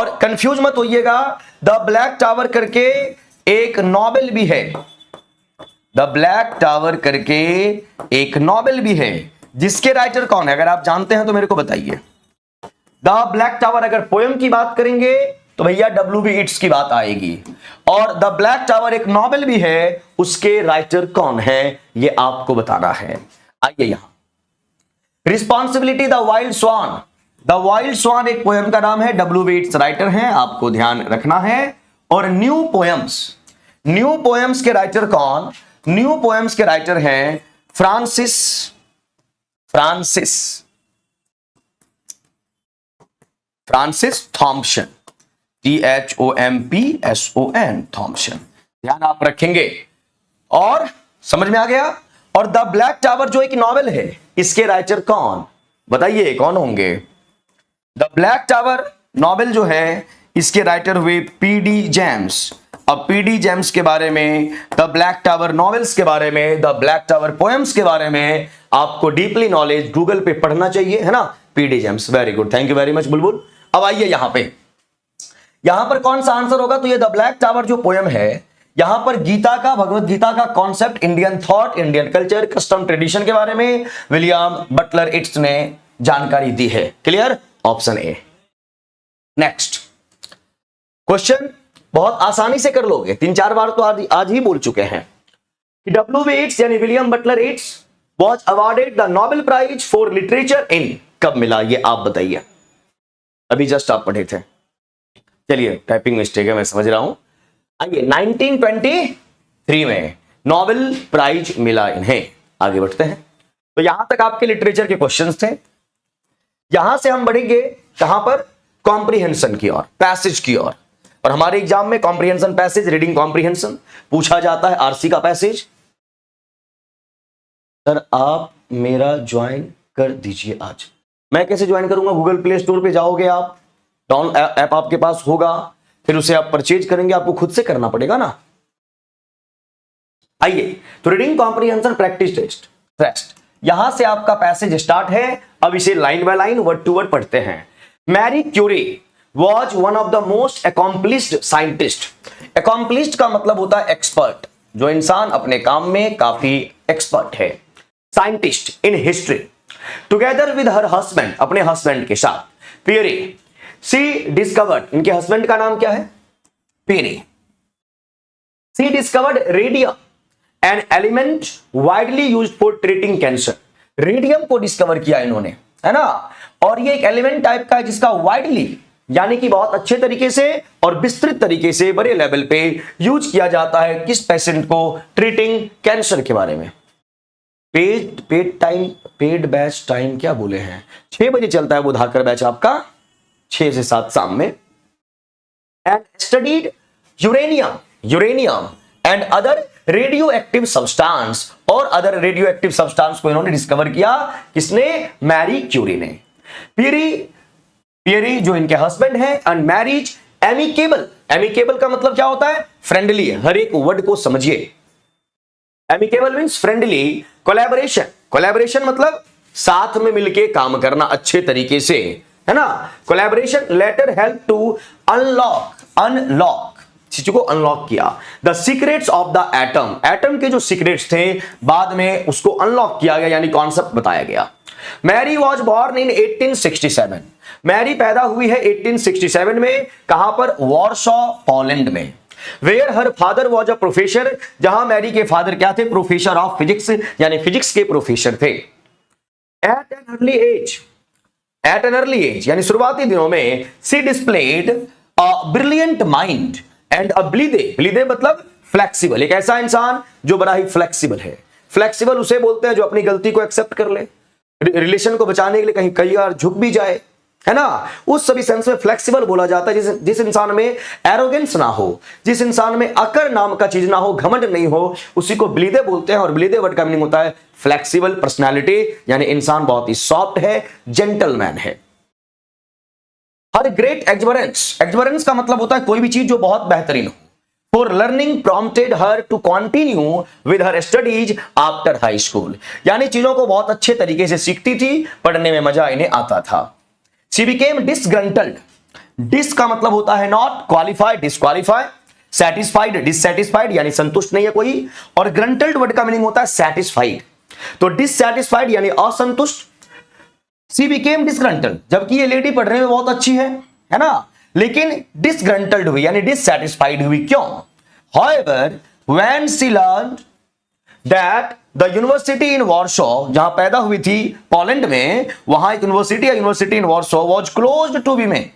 A: और कंफ्यूज मत होइएगा। द ब्लैक टावर करके एक नॉवेल भी है, द ब्लैक टावर करके एक नॉवेल भी है, जिसके राइटर कौन है? अगर आप जानते हैं तो मेरे को बताइए। द ब्लैक टावर अगर पोयम की बात करेंगे तो भैया WB इट्स की बात आएगी, और द ब्लैक टावर एक नॉवेल भी है, उसके राइटर कौन है ये आपको बताना है। आइए यहां responsibility the wild swan. The wild swan एक पोयम का नाम है, WB इट्स राइटर हैं, आपको ध्यान रखना है। और न्यू पोयम्स, न्यू पोयम्स के राइटर कौन? न्यू पोयम्स के राइटर हैं फ्रांसिस थॉम्पसन, THOMPSON, थॉम्पसन, ध्यान आप रखेंगे और समझ में आ गया। और द ब्लैक टावर जो एक नॉवेल है, इसके राइटर कौन? बताइए कौन होंगे? द ब्लैक टावर नॉवेल जो है इसके राइटर हुए PD जेम्स। अब PD जेम्स के बारे में, द ब्लैक टावर नॉवेल्स के बारे में, द ब्लैक टावर पोएम्स के बारे में आपको डीपली नॉलेज गूगल पे पढ़ना चाहिए, है ना। PD James, very good, thank you very much बुलबुल। अब आइए यहां पर कौन सा आंसर होगा? तो ये द ब्लैक टावर जो पोयम है, यहां पर गीता का, भगवत गीता का concept, Indian thought, Indian culture, custom, tradition के बारे में विलियम बटलर इट्स ने जानकारी दी है। Clear? Option A. Next question बहुत आसानी से कर लोगे, 3-4 बार तो आज ही बोल चुके हैं कि WB इट्स यानी William Butler Yeats was awarded the Nobel prize for literature in, कब मिला ये आप बताइए। अभी जस्ट आप पढ़े थे, चलिए टाइपिंग मिस्टेक है मैं समझ रहा हूं। आइए 1923 में नोबेल प्राइज मिला इन्हें। आगे बढ़ते हैं। तो यहां तक आपके लिटरेचर के क्वेश्चंस थे। यहां से हम बढ़ेंगे कहां पर? कॉम्प्रिहेंशन की ओर, पैसेज की ओर। और हमारे एग्जाम में कॉम्प्रिहेंशन पैसेज, रीडिंग कॉम्प्रिहेंशन पूछा जाता है, RC का पैसेज। सर आप मेरा ज्वाइन कर दीजिए आज। मैं कैसे ज्वाइन करूंगा? गूगल प्ले स्टोर पे जाओगे आप, डाउन ऐप आपके पास होगा, फिर उसे आप परचेज करेंगे, आपको खुद से करना पड़ेगा ना। आइए तो रीडिंग कॉम्प्रिहेंशन प्रैक्टिस टेस्ट, यहां से आपका पैसेज स्टार्ट है। अब इसे line by line, word to word पढ़ते हैं। Marie Curie was one of the most accomplished scientist. Accomplished का मतलब होता है एक्सपर्ट, जो इंसान अपने काम में काफी एक्सपर्ट है। Scientist in history, together with her husband, अपने हस्बैंड के साथ। पियरी, सी डिस्कवर्ड, इनके हस्बैंड का नाम क्या है? Pierre. She discovered radium, an element widely used for treating cancer. Radium को डिस्कवर किया इन्होंने, है ना, और ये एक एलिमेंट टाइप का है जिसका वाइडली यानी कि बहुत अच्छे तरीके से और विस्तृत तरीके से बड़े लेवल पे यूज किया जाता है किस पेशेंट को? ट्रीटिंग कैंसर के बारे में। पेड बैच टाइम क्या बोले हैं? 6 बजे चलता है वो धाकर बैच आपका, 6 से 7 शाम में। And studied uranium and other radio active substance, और अदर रेडियो एक्टिव सब्सटेंस को इन्होंने डिस्कवर किया, किसने? मैरी क्यूरी ने। पियरी जो इनके हस्बैंड हैं, एंड मैरिज एमिकेबल। एमिकेबल का मतलब क्या होता है? फ्रेंडली। हर एक वर्ड को समझिए। Amicable means friendly. कोलैबोरेशन मतलब साथ में मिलके काम करना अच्छे तरीके से, है ना। Collaboration later help to unlock चीजों को अनलॉक किया। The secrets of the atom, atom के जो सीक्रेट्स थे बाद में उसको अनलॉक किया गया, यानी कॉन्सेप्ट बताया गया। Mary was born in 1867, Mary पैदा हुई है 1867 में। कहां पर? वॉर्सो, पोलैंड में। Where her father was a professor, जहां मैरी के फादर क्या थे? प्रोफेसर ऑफ फिजिक्स, यानी फिजिक्स के प्रोफेसर थे। At an early age, at an early age यानी शुरुआती दिनों में, she displayed a brilliant mind and a blithe, blithe मतलब फ्लेक्सिबल, एक ऐसा इंसान जो बड़ा ही फ्लेक्सिबल है। फ्लेक्सिबल उसे बोलते हैं जो अपनी गलती को एक्सेप्ट कर ले, रिलेशन को बचाने के लिए कहीं कई बार झुक भी जाए, है ना, उस सभी सेंस में फ्लेक्सिबल बोला जाता है। जिस इंसान में एरोगेंस ना हो, जिस इंसान में अकर नाम का चीज ना हो, घमंड नहीं हो, उसी को ब्लीदे बोलते हैं। और ब्लीदे वर्ड का मीनिंग होता है फ्लेक्सिबल पर्सनालिटी, यानी इंसान बहुत ही सॉफ्ट है, जेंटलमैन है। हर ग्रेट एक्सुबरेंस, एक्सुबरेंस का मतलब होता है कोई भी चीज जो बहुत बेहतरीन हो। For learning prompted her to continue with her studies after high school, यानी चीजों को बहुत अच्छे तरीके से सीखती थी, पढ़ने में मजा इन्हें आता था। शी बिकेम डिसग्रंटल्ड, डिस का मतलब होता है not, qualified disqualify, satisfied dissatisfied यानी संतुष्ट नहीं है कोई, और ग्रंटल्ड वर्ड का मीनिंग होता है सेटिस्फाइड। तो डिससेटिस्फाइड यानी असंतुष्ट। शी बिकेम डिसग्रंटल्ड, जबकि ये लेडी पढ़ने में बहुत अच्छी है ना, लेकिन डिसग्रंटल्ड हुई यानी डिससेटिस्फाइड हुई। क्यों? However when she learned that the university in Warsaw, जहां पैदा हुई थी पोलैंड में, वहां एक यूनिवर्सिटी है, university in Warsaw was closed to women,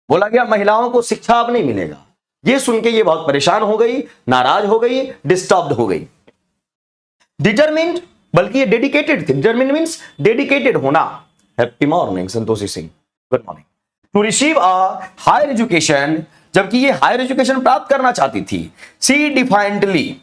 A: बोला गया महिलाओं को शिक्षा अब नहीं मिलेगा। ये सुन के ये बहुत परेशान हो गई, नाराज हो गई, डिस्टर्ब्ड हो गई। डिटरमिन्ड, बल्कि ये डेडिकेटेड थी। डिटरमिन्ड मींस डेडिकेटेड होना। Happy morning Santoshi Singh, good morning. To receive a higher education, जबकि ये हायर एजुकेशन प्राप्त करना चाहती थी। सी डिफाइंडली,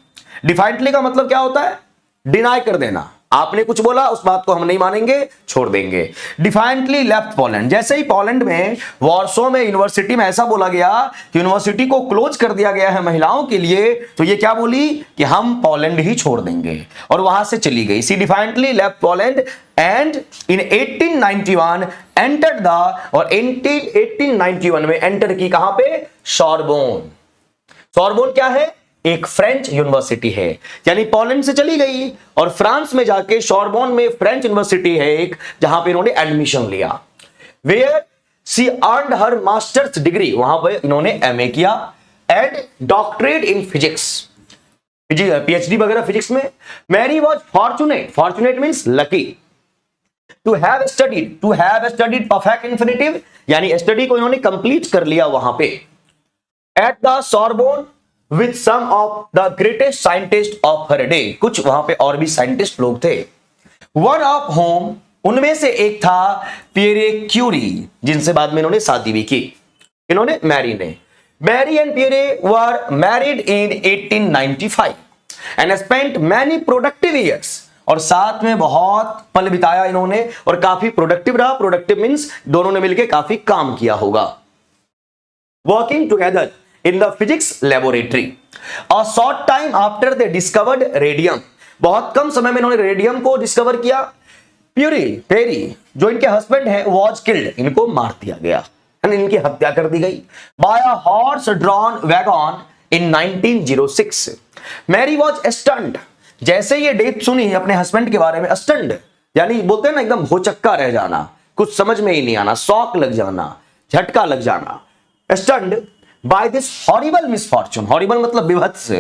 A: डिफाइंडली का मतलब क्या होता है? डिनाई कर देना, आपने कुछ बोला उस बात को हम नहीं मानेंगे, छोड़ देंगे। डिफाइंटली लेफ्ट पोलैंड, जैसे ही पोलैंड में वॉर्सो में यूनिवर्सिटी में ऐसा बोला गया कि यूनिवर्सिटी को क्लोज कर दिया गया है महिलाओं के लिए, तो ये क्या बोली कि हम पोलैंड ही छोड़ देंगे, और वहां से चली गई। She definitely left Poland and in 1891 entered the, और 1891 में एंटर की कहां पे? सॉर्बोन। सॉर्बोन क्या है? एक फ्रेंच यूनिवर्सिटी है, यानी पोलैंड से चली गई और फ्रांस में जाके सॉर्बोन में फ्रेंच यूनिवर्सिटी है एक, जहां पे इन्होंने एडमिशन लिया। Where she earned her master's degree, वहां पे इन्होंने एमए किया, and doctorate in physics, PhD वगैरह फिजिक्स में। Mary was fortunate, fortunate means lucky. To have studied perfect infinitive, यानी स्टडी को इन्होंने कंप्लीट कर लिया वहां पे। At the Sorbonne with some of the greatest scientists of her day, कुछ वहां पे और भी साइंटिस्ट लोग थे। One of whom, उनमें से एक था पियरे क्यूरी, जिनसे बाद में इन्होंने शादी भी की, इन्होंने मैरी ने। Marie and Pierre were married in 1895 and spent many productive years, और साथ में बहुत पल बिताया इन्होंने और काफी प्रोडक्टिव रहा। प्रोडक्टिव मींस दोनों ने मिलकर काफी काम किया होगा। Working together in the physics laboratory a short time after they discovered radium, बहुत कम समय में इन्होंने रेडियम को डिस्कवर किया। पेरी जो इनके हस्बैंड है was killed, इनको मार दिया गया, इनकी हत्या कर दी गई by a horse drawn wagon in 1906। Marie was stunned, जैसे ये डेथ सुनी अपने हस्बैंड के बारे में, stunned यानी बोलते हैं ना एकदम होचक्का रह जाना, कुछ समझ में ही नहीं आना, शॉक लग जाना, झटका लग जाना। stunned by this horrible misfortune, horrible मतलब विभत्स,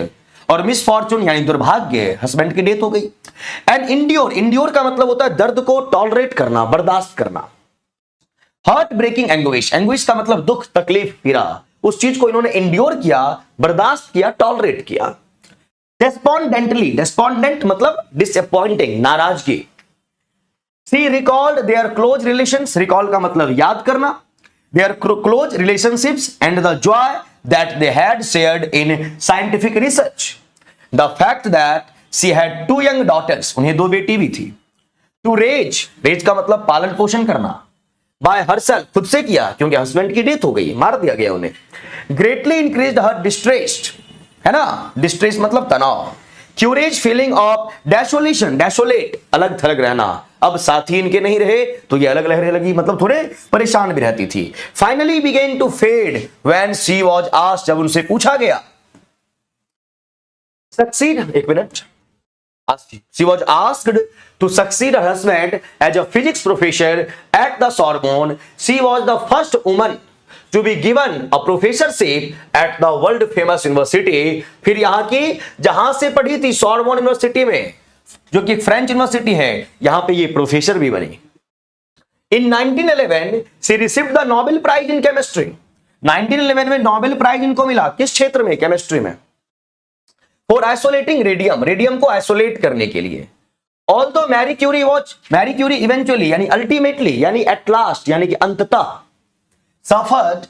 A: और मिसफॉर्चून यानी दुर्भाग्य, हस्बैंड की डेथ हो गई। एंड इंड्योर का मतलब होता है दर्द को टॉलरेट करना, बर्दाश्त करना। हार्ट ब्रेकिंग एंग्विश का मतलब दुख, तकलीफ, पीड़ा, उस चीज को इन्होंने इंड्योर किया, बर्दाश्त किया, टॉलरेट किया। डेस्पोंडेंट मतलब डिसअपॉइंटिंग, नाराजगी। She recalled their close relations, recall का मतलब याद करना, their close relationships and the joy that they had shared in scientific research, the fact that she had 2 young daughters, उन्हें 2 बेटी भी थी। to raise का मतलब पालन पोषण करना, by herself, खुद से किया, क्योंकि हस्बैंड की डेथ हो गई, मार दिया गया उन्हें। greatly increased her distress, है ना, डिस्ट्रेस मतलब तनाव। क्यूरेज फीलिंग ऑफ डेसोलेशन, डेसोलेट अलग थलग रहना, अब साथी इनके नहीं रहे तो ये अलग रहने लगी, मतलब थोड़े परेशान भी रहती थी। Finally began to fade when she was asked, जब उनसे पूछा गया, सक्सीड, एक minute, she was asked to succeed her husband as a physics professor at the Sorbonne. She was the first woman to be given a professorship at the world famous university. फिर यहाँ की जहां से पढ़ी थी Sorbonne university में, जो कि फ्रेंच यूनिवर्सिटी है, यहां पे ये प्रोफेसर भी बनी। In 1911 she received the Nobel Prize in Chemistry. 1911 में नोबेल प्राइज इनको मिला, किस क्षेत्र में? केमिस्ट्री में। फॉर आइसोलेटिंग रेडियम, रेडियम को आइसोलेट करने के लिए। ऑल्दो मैरी क्यूरी इवेंचुअली यानी अल्टीमेटली यानी एट लास्ट यानी कि अंततः suffered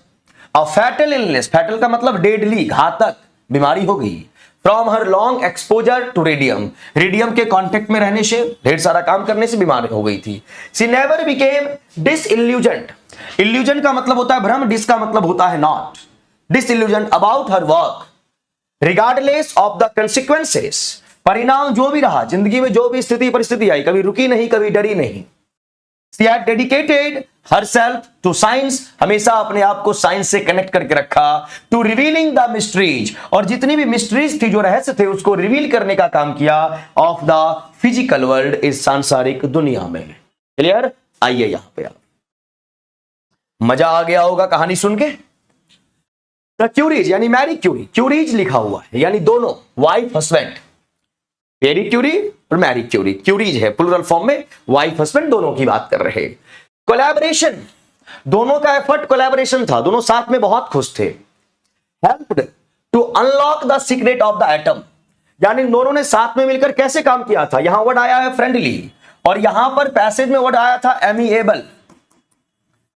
A: a fatal illness, fatal का मतलब डेडली, घातक बीमारी हो गई, from her long exposure to radium, radium के कांटेक्ट में रहने से, ढेर सारा काम करने से बीमार हो गई थी। She never became disillusioned, illusion का मतलब होता है भ्रम, डिस का मतलब होता है not, disillusioned about her work regardless of the consequences, परिणाम जो भी रहा जिंदगी में, जो भी स्थिति परिस्थिति आई, कभी रुकी नहीं, कभी डरी नहीं। She had dedicated herself to science, हमेशा अपने आप को साइंस से कनेक्ट करके रखा, to revealing the mysteries, और जितनी भी मिस्ट्रीज थी, जो रहस्य थे, उसको रिवील करने का काम किया, ऑफ द फिजिकल वर्ल्ड, इस सांसारिक दुनिया में। क्लियर? आइए यहां पे आप, मजा आ गया होगा कहानी सुन के। द क्यूरीज यानी मैरी क्यूरी, क्यूरीज लिखा हुआ है यानी दोनों, वाइफ हस्बैंड, मैरी क्यूरी और मैरी क्यूरी, क्यूरीज है प्लूरल फॉर्म में, वाइफ हस्बैंड दोनों की बात कर रहे। कोलैबोरेशन, दोनों का एफर्ट कोलैबोरेशन था, दोनों साथ में बहुत खुश थे। Helped to unlock the secret of the atom, यानी दोनों ने साथ में मिलकर कैसे काम किया था। यहां वर्ड आया है फ्रेंडली, और यहां पर पैसेज में वर्ड आया था एमिएबल।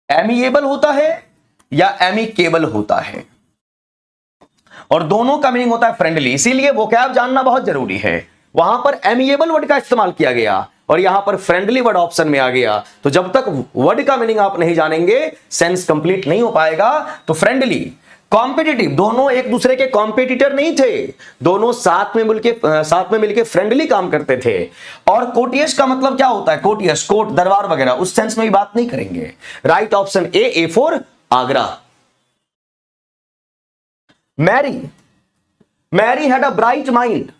A: एमिएबल होता है या एमिकेबल होता है, और दोनों का मीनिंग होता है फ्रेंडली, इसीलिए वोकैब जानना बहुत जरूरी है। वहां पर एमिएबल वर्ड का इस्तेमाल किया गया और यहां पर फ्रेंडली वर्ड ऑप्शन में आ गया, तो जब तक वर्ड का मीनिंग आप नहीं जानेंगे सेंस कंप्लीट नहीं हो पाएगा। तो फ्रेंडली, कॉम्पिटिटिव, दोनों एक दूसरे के कॉम्पिटिटर नहीं थे, दोनों साथ में मिलके फ्रेंडली काम करते थे। और कोटियस का मतलब क्या होता है? कोटियस, कोर्ट, दरबार वगैरह, उस सेंस में भी बात नहीं करेंगे। Right option A for Agra. Marie had a bright mind,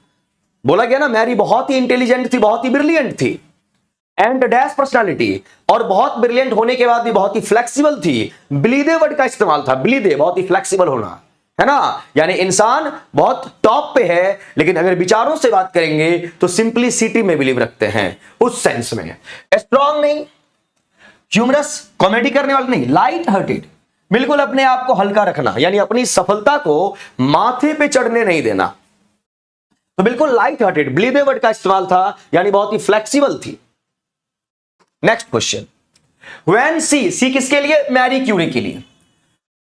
A: बोला गया ना मैरी बहुत ही इंटेलिजेंट थी, बहुत ही ब्रिलियंट थी। एंड डैश पर्सनालिटी, और बहुत ब्रिलियंट होने के बाद भी बहुत ही फ्लेक्सिबल थी। ब्लीदे वर्ड का इस्तेमाल था, ब्लीदे बहुत ही फ्लेक्सिबल होना, है ना, यानी इंसान बहुत टॉप पे है, लेकिन अगर विचारों से बात करेंगे तो सिंपलिसिटी में बिलीव रखते हैं, उस सेंस में। स्ट्रॉन्ग नहीं, ह्यूमरस, कॉमेडी करने वाला नहीं, लाइट हार्टेड, बिल्कुल अपने आप को हल्का रखना, यानी अपनी सफलता को माथे पे चढ़ने नहीं देना, तो बिल्कुल लाइट हार्टेड, ब्लीदे वर्ड का इस्तेमाल था, यानी बहुत ही फ्लेक्सिबल थी। नेक्स्ट क्वेश्चन, व्हेन सी किसके लिए? मैरी क्यूरी के लिए।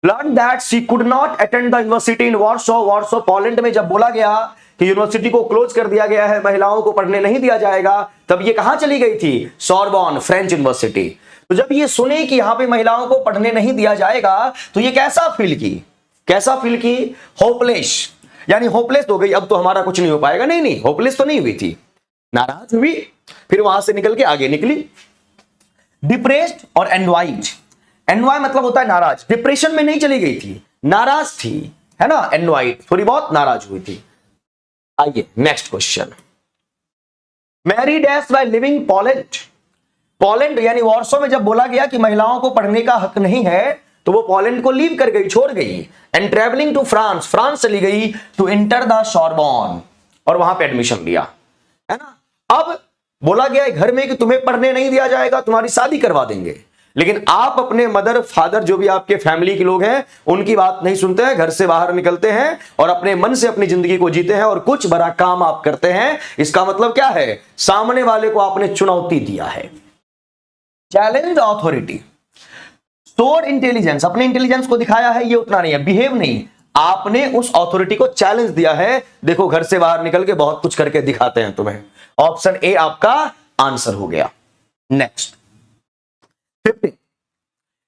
A: Learn that she could not attend the university in Warsaw, Poland में जब बोला गया कि यूनिवर्सिटी को क्लोज कर दिया गया है, महिलाओं को पढ़ने नहीं दिया जाएगा, तब ये कहां चली गई थी? Sorbonne, French university. तो जब ये सुने कि यहां पे महिलाओं को पढ़ने नहीं दिया जाएगा, तो ये कैसा फील की? होपलेस, यानी होपलेस हो गई, अब तो हमारा कुछ नहीं हो पाएगा। नहीं, होपलेस तो नहीं हुई थी, नाराज हुई, फिर वहां से निकल के आगे निकली। डिप्रेस्ड और एनवाइड, एनवाई मतलब होता है नाराज, डिप्रेशन में नहीं चली गई थी, नाराज थी, है ना, एनवाइड थोड़ी बहुत नाराज हुई थी। आइए next question, Marie dash by living Poland यानी वॉर्सो में जब बोला गया कि महिलाओं को पढ़ने का हक नहीं है, तो वो पोलैंड को लीव कर गई, छोड़ गई। एंड ट्रेवलिंग टू फ्रांस चली गई टू एंटर द सॉर्बोन, और वहां पे एडमिशन लिया, है ना। अब बोला गया घर में कि तुम्हें पढ़ने नहीं दिया जाएगा, तुम्हारी शादी करवा देंगे, लेकिन आप अपने मदर फादर जो भी आपके फैमिली के लोग हैं उनकी बात नहीं सुनते हैं, घर से बाहर निकलते हैं और अपने मन से अपनी जिंदगी को जीते हैं, और कुछ बड़ा काम आप करते हैं। इसका मतलब क्या है? सामने वाले को आपने चुनौती दिया है। चैलेंज अथॉरिटी, शोड इंटेलिजेंस, अपने इंटेलिजेंस को दिखाया है, ये उतना नहीं है, बिहेव नहीं, आपने उस अथॉरिटी को चैलेंज दिया है, देखो घर से बाहर निकल के बहुत कुछ करके दिखाते हैं तुम्हें। ऑप्शन ए आपका आंसर हो गया। Next 15,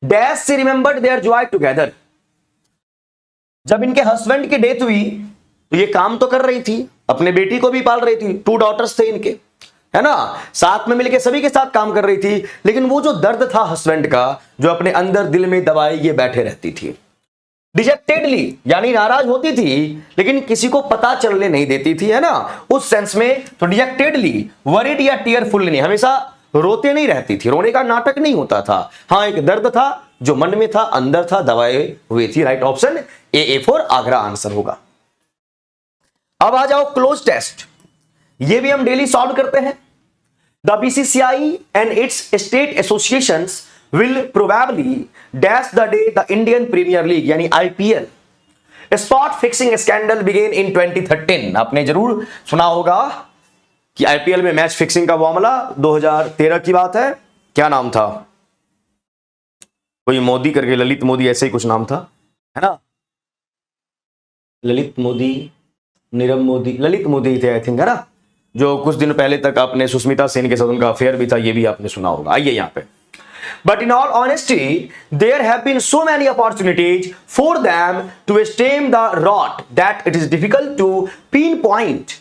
A: dash she remembered their joy together, जब इनके हस्बैंड की डेथ हुई तो ये काम तो कर रही थी, अपने बेटी को भी पाल रही थी, 2 डॉटर्स थे इनके, है ना, साथ में मिलके सभी के साथ काम कर रही थी, लेकिन वो जो दर्द था हस्बैंड का, जो अपने अंदर दिल में दबाए ये बैठे रहती थी। डिजेक्टेडली यानी नाराज होती थी लेकिन किसी को पता चलने नहीं देती थी, है ना, उस सेंस में। तो डिजेक्टेडली, वरीड या टीयरफुल नहीं, हमेशा रोते नहीं रहती थी, रोने का नाटक नहीं होता था। हाँ, एक दर्द था जो मन में था, अंदर था, दबाए हुए थी। Right option A for Agra answer होगा। अब आ जाओ क्लोज टेस्ट, ये भी हम डेली सॉल्व करते हैं। The BCCI and its state associations will probably dash the day the Indian Premier League यानी IPL spot fixing scandal began in 2013। आपने जरूर सुना होगा कि IPL में मैच फिक्सिंग का मामला 2013 की बात है। क्या नाम था, कोई मोदी करके, ललित मोदी ऐसे ही कुछ नाम था, है ना, ललित मोदी, नीरव मोदी, ललित मोदी थे आई थिंक, है ना, जो कुछ दिन पहले तक आपने सुष्मिता सेन के साथ उनका अफेयर भी था, ये भी आपने सुना होगा। आइए यहां पे, but in all honesty there have been so many opportunities for them to stem the rot that it is difficult to pinpoint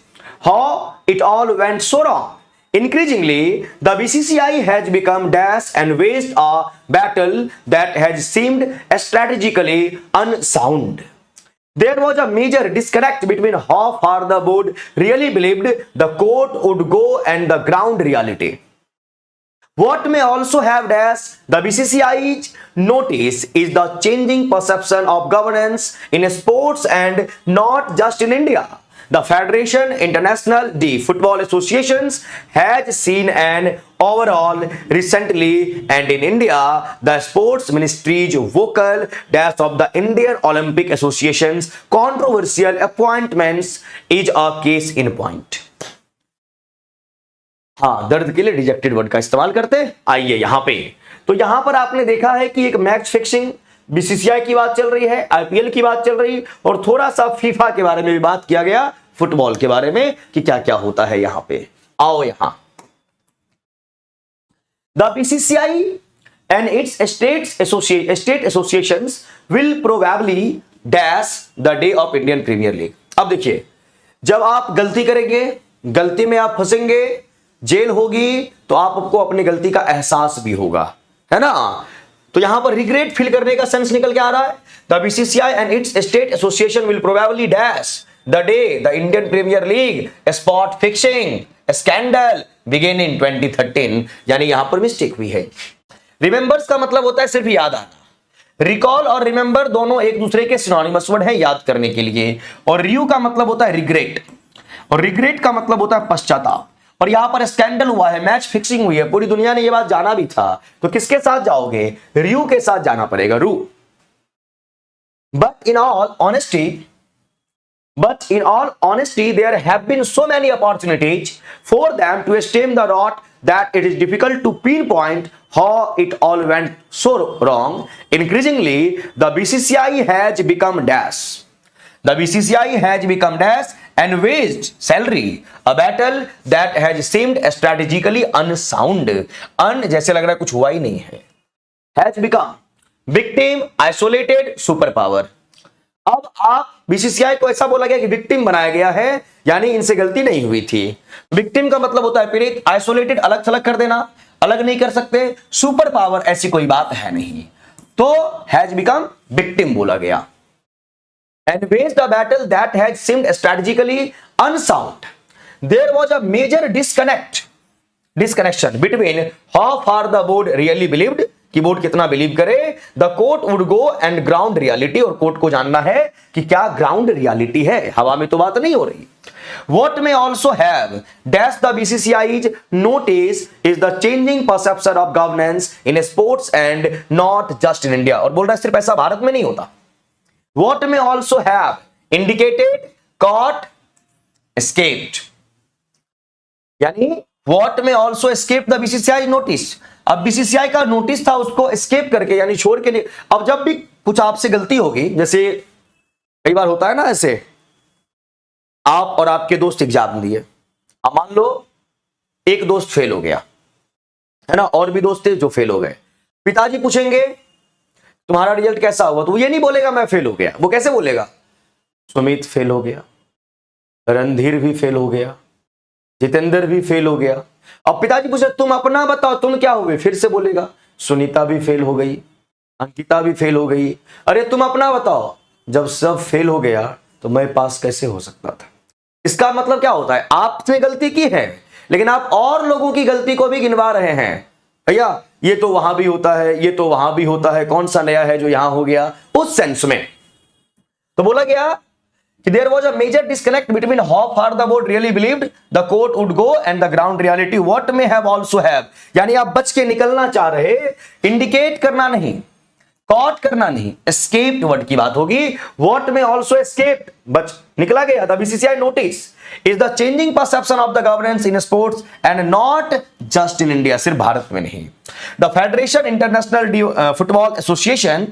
A: how it all went so wrong. Increasingly the BCCI has become dash and waged a battle that has seemed strategically unsound. There was a major disconnect between how far the board really believed the court would go and the ground reality. What may also have dashed the BCCI's notice is the changing perception of governance in sports, and not just in India. The Federation International de Football Associations has seen an overhaul recently, and in India, the Sports Ministry's vocal dash of the Indian Olympic Association's controversial appointments is a case in point. हाँ, दर्द के लिए dejected word का इस्तेमाल करते हैं। आइए यहां पे, तो यहां पर आपने देखा है कि एक मैच फिक्सिंग, बीसीसीआई की बात चल रही है, आईपीएल की बात चल रही, और थोड़ा सा फीफा के बारे में भी बात किया गया, फुटबॉल के बारे में कि क्या क्या होता है यहां पे। आओ यहां, the BCCI and its state associations will probably dash the day of Indian Premier League. अब देखिए, जब आप गलती करेंगे, गलती में आप फंसेंगे, जेल होगी, तो आपको अपनी गलती का एहसास भी होगा, है ना। तो यहां पर रिग्रेट फील करने का सेंस निकल के आ रहा है। The BCCI and its state association will probably dash the day the Indian Premier League spot fixing scandal began in 2013, यानी यहां पर मिस्टेक हुई है। रिमेंबर्स का मतलब होता है सिर्फ याद आना। रिकॉल और रिमेंबर दोनों एक दूसरे के सिनोनिमस वर्ड है याद करने के लिए, और रियू का मतलब होता है रिग्रेट, और रिग्रेट का मतलब होता है पश्चाताप। और यहां पर स्कैंडल हुआ है, मैच फिक्सिंग हुई है, पूरी दुनिया ने यह बात जाना भी था, तो किसके साथ जाओगे, रियू के साथ जाना पड़ेगा, रू। But in all honesty there have been so many opportunities for them to stem the rot that it is difficult to pinpoint how it all went so wrong. Increasingly the BCCI has become dash. The BCCI has become dash and waged salary a battle that has seemed strategically unsound. जैसे लग रहा है कुछ हुआ ही नहीं है। Has become victim, isolated, superpower. अब आप बीसीसीआई को ऐसा बोला गया कि विक्टिम बनाया गया है, यानी इनसे गलती नहीं हुई थी। विक्टिम का मतलब होता है पीड़ित, आइसोलेटेड अलग थलग कर देना, अलग नहीं कर सकते, सुपर पावर ऐसी कोई बात है नहीं, तो हैज बिकम विक्टिम बोला गया। And waged a battle that had seemed strategically unsound. There was a major disconnection between how far the board really believed, कि बोर्ड कितना बिलीव करे, the court would go and ground reality, और court को जानना है कि क्या ground reality है, हवा में तो बात नहीं हो रही। What may also have dashed the BCCI's notice is the changing perception of governance in sports and not just in India, और बोल रहा है सिर्फ ऐसा भारत में नहीं होता। What may also have indicated, caught, escaped, यानी what may also escape the BCCI notice। अब बीसीसीआई का नोटिस था, उसको एस्केप करके यानी छोड़ के नहीं। अब जब भी कुछ आपसे गलती होगी, जैसे कई बार होता है ना, ऐसे आप और आपके दोस्त एग्जाम दिए, अब मान लो एक दोस्त फेल हो गया, है ना, और भी दोस्त थे जो फेल हो गए। पिताजी पूछेंगे तुम्हारा रिजल्ट कैसा हुआ, तो वो ये नहीं बोलेगा मैं फेल हो गया, वो कैसे बोलेगा, सुमित फेल हो गया, रणधीर भी फेल हो गया, जितेंद्र भी फेल हो गया। अब पिताजी पूछे तुम अपना बताओ तुम क्या हुए, फिर से बोलेगा सुनीता भी फेल हो गई, अंकिता भी फेल हो गई। अरे तुम अपना बताओ, जब सब फेल हो गया तो मैं पास कैसे हो सकता था। इसका मतलब क्या होता है, आपने गलती की है लेकिन आप और लोगों की गलती को भी गिनवा रहे हैं। भैया ये तो वहां भी होता है, ये तो वहां भी होता है, कौन सा नया है जो यहां हो गया, उस सेंस में। तो बोला गया कि there was a major disconnect between how far the board really believed the court would go and the ground reality what may have also have। यानी आप बच के निकलना चाह रहे, इंडिकेट करना नहीं, कॉट करना नहीं, एस्केप्ड वर्ड की बात होगी। व्हाट में ऑल्सो एस्केप्ड, बच निकला गया। The BCCI notice is the changing perception of the governance in sports and not just in India, सिर्फ भारत में नहीं। The Federation International Football Association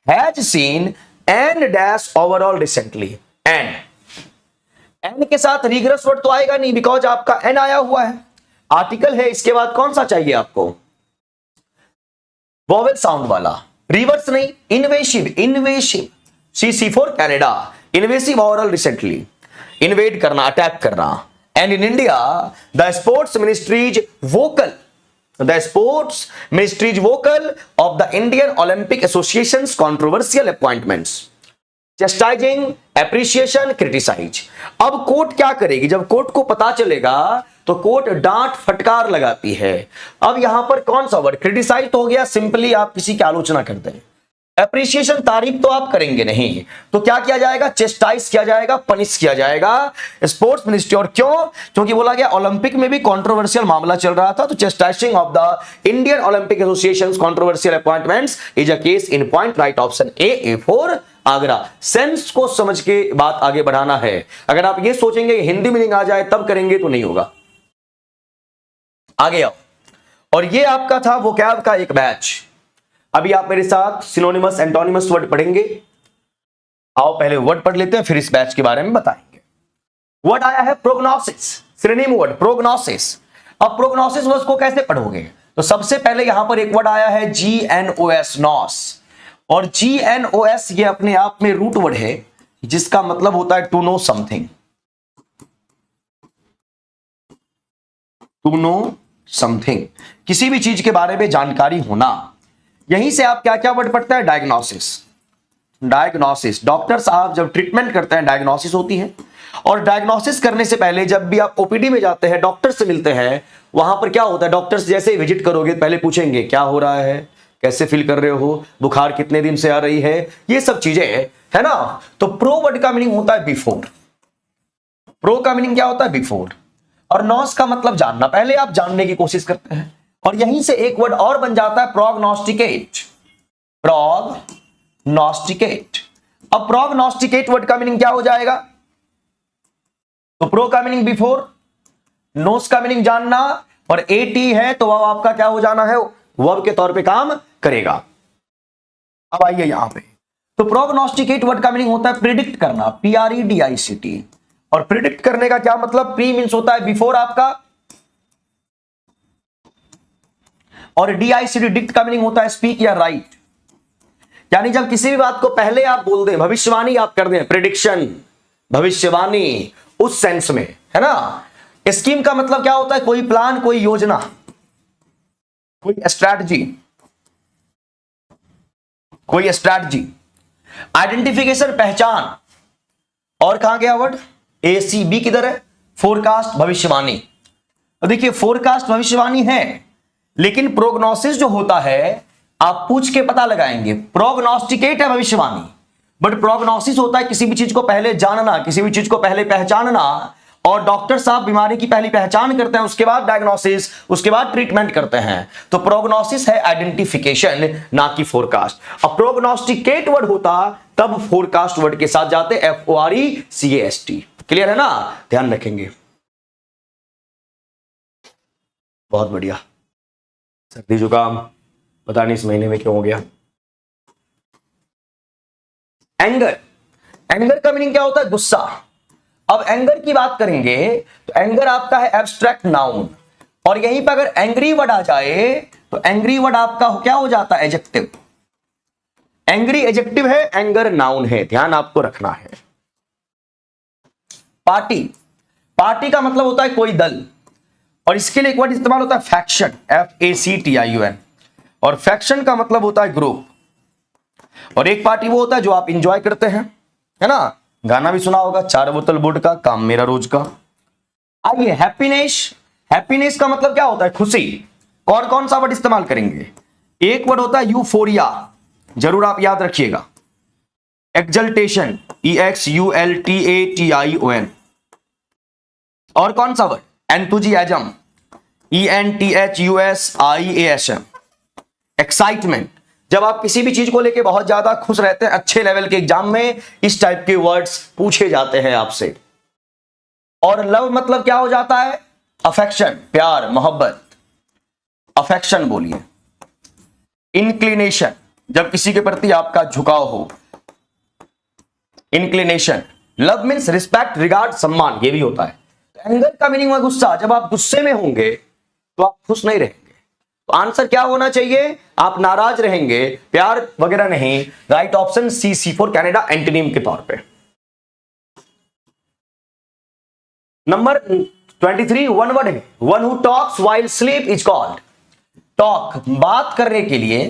A: has seen and dash overall recently. एन के साथ रिग्रेस वर्ड तो आएगा नहीं बिकॉज आपका एन आया हुआ है, आर्टिकल है, इसके बाद कौन सा चाहिए आपको, वोवेल साउंड वाला, रिवर्स नहीं, invasive, invasive, CC for Canada, invasive overall recently, invade करना, अटैक करना। And in India the sports ministry is vocal, the sports ministry is vocal of the Indian Olympic Association controversial appointments, chastising, appreciation, criticise. अब court क्या करेगी, जब court को पता चलेगा तो कोर्ट डांट फटकार लगाती है। अब यहां पर कौन सा वर्ड, क्रिटिसाइज तो हो गया, सिंपली आप किसी की आलोचना करते हैं। एप्रिसिएशन, तारीफ तो आप करेंगे नहीं, तो क्या किया जाएगा, चेस्टाइज किया जाएगा, पनिश किया जाएगा स्पोर्ट्स मिनिस्ट्री। और क्यों, क्योंकि बोला गया ओलंपिक में भी कंट्रोवर्शियल मामला चल रहा था, तो chastising of the Indian Olympic Association controversial appointments is a case in point, right option A for Agra. Sense को समझ के बात आगे बढ़ाना है। अगर आप ये सोचेंगे हिंदी मीनिंग आ जाए तब करेंगे तो नहीं होगा। आगे आओ, और ये आपका था वोकैब का एक बैच। अभी आप मेरे साथ सिनोनिमस एंटोनिमस वर्ड पढ़ेंगे। आओ पहले वर्ड पढ़ लेते हैं, फिर इस बैच के बारे में बताएंगे। वर्ड आया है प्रोग्नोसिस, सिनोनिम वर्ड प्रोग्नोसिस। अब प्रोग्नोसिस वर्ड को कैसे पढ़ोगे, तो सबसे पहले यहां पर एक वर्ड आया है GNOS, नॉस। और GNOS ये अपने आप में रूट वर्ड है जिसका मतलब होता है to know something, to know something, किसी भी चीज के बारे में जानकारी होना। यहीं से आप क्या क्या वर्ड पढ़ते हैं, डायग्नोसिस, डायग्नोसिस। डॉक्टर साहब जब ट्रीटमेंट करते हैं डायग्नोसिस होती है। और डायग्नोसिस करने से पहले जब भी आप ओपीडी में जाते हैं, डॉक्टर से मिलते हैं, वहां पर क्या होता है, डॉक्टर्स जैसे ही विजिट करोगे पहले पूछेंगे क्या हो रहा है, कैसे फील कर रहे हो, बुखार कितने दिन से आ रही है, ये सब चीजें है ना। तो प्रो वर्ड का मीनिंग होता है बिफोर, प्रो का मीनिंग क्या होता है, बिफोर। और नॉस का मतलब जानना, पहले आप जानने की कोशिश करते हैं। और यहीं से एक वर्ड और बन जाता है प्रोग्नोस्टिकेट, प्रोग्नोस्टिकेट। अब प्रोग्नोस्टिकेट वर्ड का मीनिंग क्या हो जाएगा, तो प्रो का मीनिंग बिफोर, नोस का मीनिंग जानना, और एटी है तो वह आपका क्या हो जाना है, वर्ब के तौर पे काम करेगा। अब आइए यहां पे, तो प्रोग्नोस्टिकेट वर्ड का मीनिंग होता है प्रिडिक्ट करना, PREDICT। और प्रिडिक्ट करने का क्या मतलब, प्री मीन्स होता है बिफोर आपका, और DICT डिक्ट का मीनिंग होता है स्पीक या राइट। यानी जब किसी भी बात को पहले आप बोल दें, भविष्यवाणी आप कर दें, प्रिडिक्शन, भविष्यवाणी, उस सेंस में, है ना। स्कीम का मतलब क्या होता है, कोई प्लान, कोई योजना, कोई स्ट्रैटेजी, कोई स्ट्रैटेजी। आइडेंटिफिकेशन, पहचान। और कहां गया वर्ड, ACB किधर है, फोरकास्ट, भविष्यवाणी। देखिए फोरकास्ट भविष्यवाणी है, लेकिन प्रोग्नोसिस जो होता है आप पूछ के पता लगाएंगे। प्रोग्नोस्टिकेट है भविष्यवाणी, बट प्रोग्नोसिस होता है किसी भी चीज को पहले जानना, किसी भी चीज को पहले पहचानना। और डॉक्टर साहब बीमारी की पहली पहचान करते हैं, उसके बाद डायग्नोसिस, उसके बाद ट्रीटमेंट करते हैं। तो प्रोग्नोसिस है आइडेंटिफिकेशन, ना कि फोरकास्ट। अब प्रोग्नोस्टिकेट वर्ड होता तब फोरकास्ट वर्ड के साथ जाते, FORECAST। क्लियर है ना, ध्यान रखेंगे। बहुत बढ़िया। सर्दी जुकाम पता नहीं इस महीने में क्यों हो गया। एंगर, एंगर का मीनिंग क्या होता है, गुस्सा। अब एंगर की बात करेंगे तो एंगर आपका है एब्स्ट्रैक्ट नाउन, और यहीं पर अगर एंग्री वर्ड आ जाए तो एंग्री वर्ड आपका क्या हो जाता है, एडजेक्टिव। एंग्री एडजेक्टिव है, एंगर नाउन है, ध्यान आपको रखना है। पार्टी, पार्टी का मतलब होता है कोई दल, और इसके लिए एक वर्ड इस्तेमाल होता है फैक्शन, FACTION, और फैक्शन का मतलब होता है ग्रुप। और एक पार्टी वो होता है जो आप इंजॉय करते हैं, है ना, गाना भी सुना होगा, 4 बोतल वोड का काम मेरा रोज का। आइए हैप्पीनेस, हैप्पीनेस का मतलब क्या होता है खुशी। कौन कौन सा वर्ड इस्तेमाल करेंगे, एक वर्ड होता है यूफोरिया, जरूर आप याद रखिएगा। Exaltation, EXULTATION। और कौन सा वर्ड, एंथुजियाज्म, ENTHUSIASM। एक्साइटमेंट, जब आप किसी भी चीज को लेके बहुत ज्यादा खुश रहते हैं, अच्छे लेवल के एग्जाम में इस टाइप के वर्ड्स पूछे जाते हैं आपसे। और लव मतलब क्या हो जाता है, अफेक्शन, प्यार, मोहब्बत, अफेक्शन बोलिए। इंक्लिनेशन, जब किसी के प्रति आपका झुकाव हो, inclination. Love means respect, regard, सम्मान, ये भी होता है। एंगर का मीनिंग है गुस्सा, जब आप गुस्से में होंगे तो आप खुश नहीं रहेंगे। तो आंसर क्या होना चाहिए, आप नाराज रहेंगे, प्यार वगैरह नहीं। Right option C for Canada, antonym के तौर पे। नंबर 23 वन वर्ड है, one who talks while sleep is called. Talk, बात करने के लिए,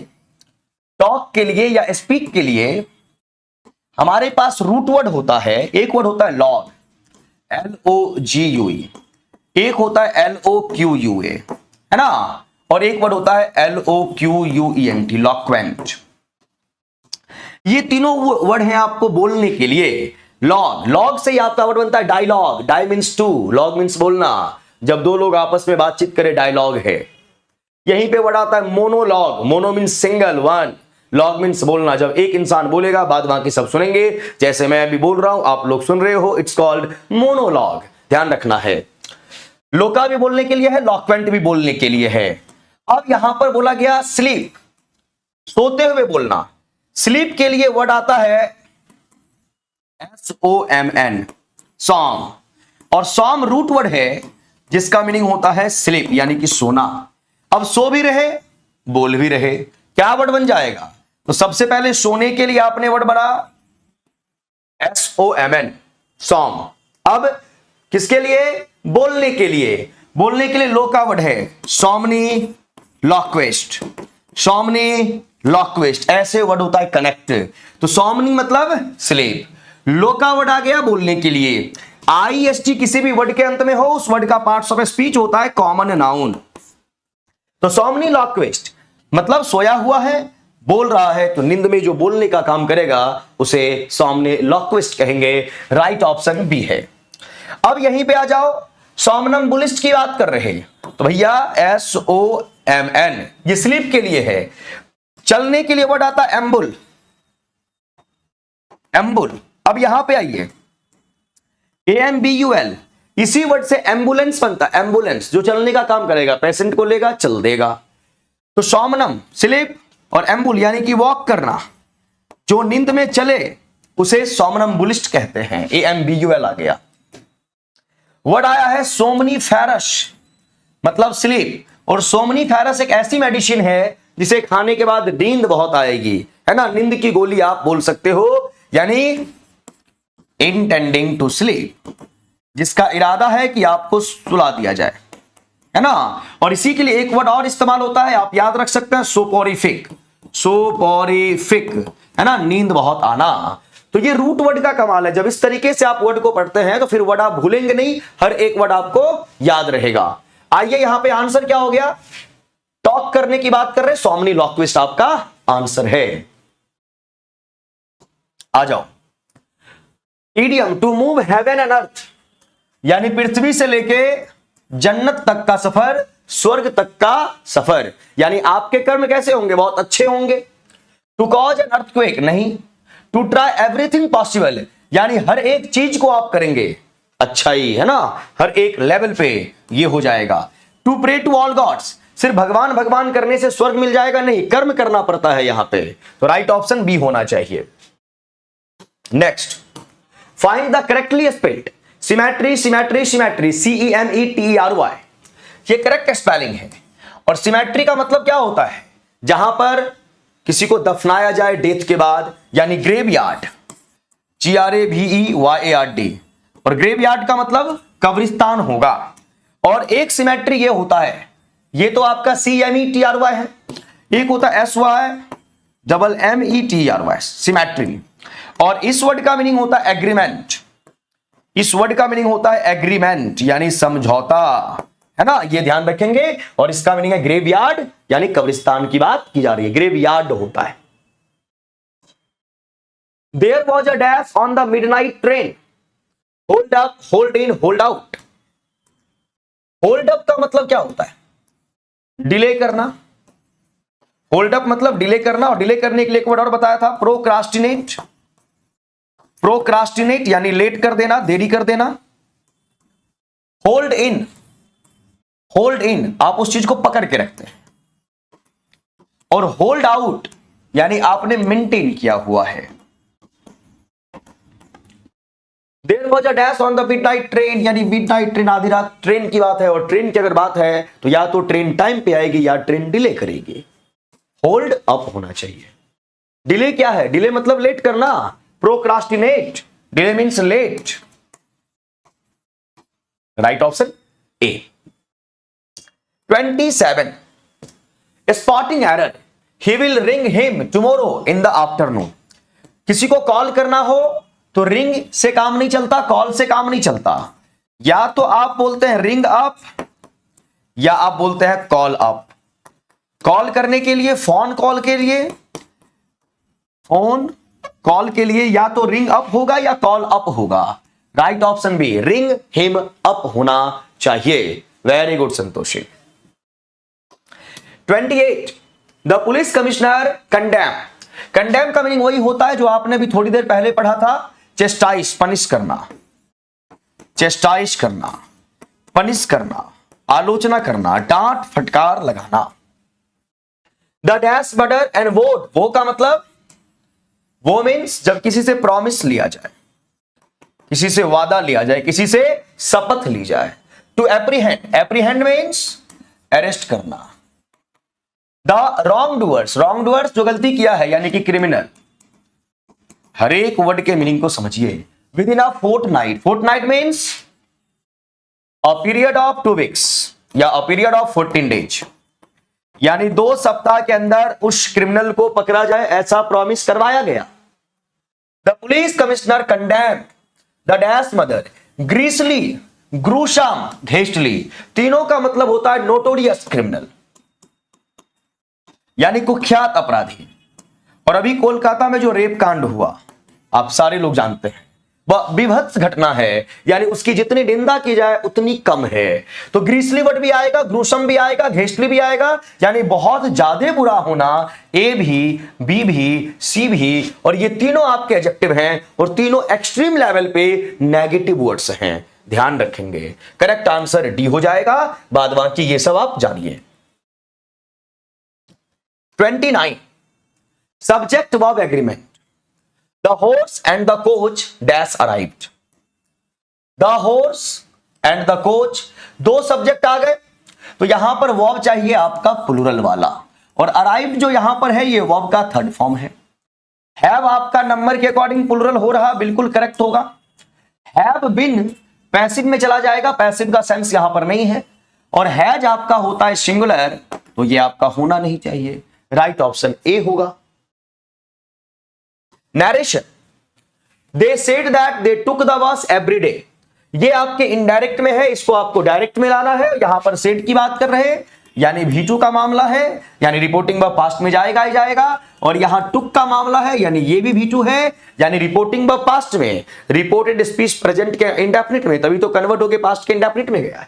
A: टॉक के लिए या स्पीक के लिए हमारे पास रूट वर्ड होता है। एक वर्ड होता है लॉग, LOGUE, एक होता है LOQUA, है ना, और एक वर्ड होता है LOQUENT, लॉक्वेंट। ये तीनों वर्ड हैं आपको बोलने के लिए। लॉग, लॉग से ही आपका वर्ड बनता है dialogue, di means two, log means बोलना, जब दो लोग आपस में बातचीत करें डायलॉग है। यहीं पे वर्ड आता है monologue, mono means single, one, log means बोलना, जब एक इंसान बोलेगा बाद बाकी सब सुनेंगे, जैसे मैं अभी बोल रहा हूं आप लोग सुन रहे हो, इट्स कॉल्ड मोनोलॉग, ध्यान रखना है। लोका भी बोलने के लिए है, लॉक्वेंट भी बोलने के लिए है। अब यहां पर बोला गया स्लीप, सोते हुए बोलना। स्लीप के लिए वर्ड आता है SOMN, सॉम, और सॉम रूट वर्ड है जिसका मीनिंग होता है स्लीप, यानी कि सोना। अब सो भी रहे बोल भी रहे, क्या वर्ड बन जाएगा, तो सबसे पहले सोने के लिए आपने वर्ड बना SOMN, सॉम। अब किसके लिए, बोलने के लिए, बोलने के लिए लो का वर्ड है सोमनी लॉक्वेस्ट, सोमनी लॉक्वेस्ट, ऐसे वर्ड होता है कनेक्ट। तो सोमनी मतलब स्लीप, लो का वर्ड आ गया बोलने के लिए। IST किसी भी वर्ड के अंत में हो, उस वर्ड का पार्ट्स ऑफ स्पीच होता है कॉमन नाउन। तो सोमनी लॉक्वेस्ट मतलब सोया हुआ है, बोल रहा है, तो नींद में जो बोलने का काम करेगा उसे सोमनी लॉक्वेस्ट कहेंगे। राइट ऑप्शन बी है। अब यहीं पे आ जाओ, सोमनम्बुलिस्ट की बात कर रहे हैं, तो भैया SOMN, ये स्लीप के लिए है। चलने के लिए वर्ड आता है एम्बुल, एम्बुल। अब यहां पे आइए, AMBUL, इसी वर्ड से एम्बुलेंस बनता है, एम्बुलेंस जो चलने का काम करेगा, पेशेंट को लेगा चल देगा। तो सोमनम स्लीप, और एम्बुल यानी कि वॉक करना, जो नींद में चले उसे सोमनम्बुलिस्ट कहते हैं। AMBUL आ गया। वर्ड आया है सोमनीफेरस, मतलब स्लीप, और सोमनीफेरस एक ऐसी मेडिसिन है जिसे खाने के बाद नींद बहुत आएगी, है ना, नींद की गोली आप बोल सकते हो, यानी इंटेंडिंग टू स्लीप, जिसका इरादा है कि आपको सुला दिया जाए, है ना। और इसी के लिए एक वर्ड और इस्तेमाल होता है, आप याद रख सकते हैं, सोपोरिफिक, सोपोरिफिक, है ना, नींद बहुत आना। तो ये रूट वर्ड का कमाल है, जब इस तरीके से आप वर्ड को पढ़ते हैं तो फिर वर्ड आप भूलेंगे नहीं, हर एक वर्ड आपको याद रहेगा। आइए यहां पे आंसर क्या हो गया, टॉक करने की बात कर रहे, सोमनी लॉक्विस्ट आपका आंसर है। आ जाओ, idiom to move heaven and earth, यानी पृथ्वी से लेके जन्नत तक का सफर, स्वर्ग तक का सफर, यानी आपके कर्म कैसे होंगे, बहुत अच्छे होंगे। टू कॉज एन अर्थक्वेक, नहीं। टू ट्राई एवरीथिंग पॉसिबल, यानी हर एक चीज को आप करेंगे अच्छाई, है ना, हर एक लेवल पे ये हो जाएगा। To pray to all gods, सिर्फ भगवान भगवान करने से स्वर्ग मिल जाएगा, नहीं, कर्म करना पड़ता है यहां पे। तो राइट ऑप्शन बी होना चाहिए। Next, find the correctly spelled symmetry, symmetry, symmetry, CEMETRY, ये करेक्ट स्पेलिंग है। और सिमेट्री का मतलब क्या होता है, जहां पर किसी को दफनाया जाए डेथ के बाद, यानी ग्रेवयार्ड, GRAVEYARD, और ग्रेवयार्ड का मतलब कब्रिस्तान होगा। और एक सिमेट्री ये होता है, ये तो आपका CMETRY है, एक होता है SYMETRY, सिमेट्री। और इस वर्ड का मीनिंग होता है एग्रीमेंट, इस वर्ड का मीनिंग होता है एग्रीमेंट यानी समझौता, है ना, ये ध्यान रखेंगे। और इसका मीनिंग है ग्रेवयार्ड यानी कब्रिस्तान की बात की जा रही है, ग्रेवयार्ड होता है। There was a dash on the midnight train. Hold up, hold in, hold out. Hold up का मतलब क्या होता है? डिले करना। होल्ड अप मतलब डिले करना, और डिले करने के लिए एक वर्ड और बताया था, प्रोक्रास्टिनेट। प्रोक्रास्टिनेट यानी लेट कर देना, देरी कर देना। होल्ड इन, होल्ड इन आप उस चीज को पकड़ के रखते हैं। और होल्ड आउट यानी आपने मेंटेन किया हुआ है। There was a dash on the midnight train, यानी midnight ट्रेन, आधी रात ट्रेन की बात है। और ट्रेन की अगर बात है तो या तो ट्रेन टाइम पे आएगी या ट्रेन डिले करेगी। होल्ड अप होना चाहिए। डिले क्या है? डिले मतलब लेट करना, procrastinate, delay means late. Right option A. 27 spotting error, he will ring him tomorrow in the afternoon. किसी को कॉल करना हो तो रिंग से काम नहीं चलता, कॉल से काम नहीं चलता। या तो आप बोलते हैं रिंग अप या आप बोलते हैं कॉल अप। कॉल करने के लिए, फोन कॉल के लिए, फोन कॉल के लिए या तो रिंग अप होगा या कॉल अप होगा। Right option B, ring him up होना चाहिए। Very good Santoshi. 28 the police commissioner condemn. Condemn का मीनिंग वही होता है जो आपने भी थोड़ी देर पहले पढ़ा था, चेस्टाइज, पनिश करना, चेस्टाइज करना, पनिश करना, आलोचना करना, डांट फटकार लगाना। The dash butter and vote, वो का मतलब, वो मीन्स जब किसी से प्रॉमिस लिया जाए, किसी से वादा लिया जाए, किसी से शपथ ली जाए। To apprehend, apprehend means arrest करना। The wrongdoers, wrongdoers जो गलती किया है यानी कि क्रिमिनल। हर एक वर्ड के मीनिंग को समझिए। Within a fortnight, fortnight means a period of 2 weeks या अ पीरियड ऑफ 14 डेज, यानी 2 सप्ताह के अंदर उस क्रिमिनल को पकड़ा जाए, ऐसा प्रॉमिस करवाया गया। The police commissioner condemn the dash murder, grisly, gruesome, ghastly, तीनों का मतलब होता है नोटोरियस क्रिमिनल यानी कुख्यात अपराधी। और अभी कोलकाता में जो रेप कांड हुआ आप सारे लोग जानते हैं, वह विभत्स घटना है, यानी उसकी जितनी निंदा की जाए उतनी कम है। तो ग्रीसली वर्ड भी आएगा, ग्रूसम भी आएगा, घेस्टली भी आएगा, यानी बहुत ज्यादा बुरा होना। ए भी, बी भी, सी भी, और ये तीनों आपके एडजेक्टिव हैं और तीनों एक्सट्रीम लेवल पे नेगेटिव वर्ड्स हैं, ध्यान रखेंगे। करेक्ट आंसर डी हो जाएगा, बाद बाकी ये सब आप जानिए। 29 subject verb agreement, the horse and the coach dash arrived. The horse and the coach, 2 subject आ गए, तो यहां पर वर्ब चाहिए आपका प्लूरल वाला, और अराइव्ड जो यहां पर है ये वर्ब का थर्ड फॉर्म है। हैव आपका नंबर के अकॉर्डिंग प्लूरल हो रहा, बिल्कुल करेक्ट होगा। हैव बिन पैसिव में चला जाएगा, पैसिव का सेंस यहां पर नहीं है। और हैज आपका होता है सिंगुलर, तो ये आपका होना नहीं चाहिए। राइट ऑप्शन ए होगा। Narration, they said that they took the bus every day, ये आपके इनडायरेक्ट में है, इसको आपको डायरेक्ट में लाना है। यहां पर सेड की बात कर रहे हैं, यानी V2 का मामला है, यानी रिपोर्टिंग वर्ब पास्ट में जाएगा ही जाएगा। और यहां टुक का मामला है, यानी ये भी V2 है, यानी रिपोर्टिंग वर्ब पास्ट में, रिपोर्टेड स्पीच प्रेजेंट के इंडेफिनिट में, तभी तो कन्वर्ट होके पास्ट के इंडेफिनिट में गया है।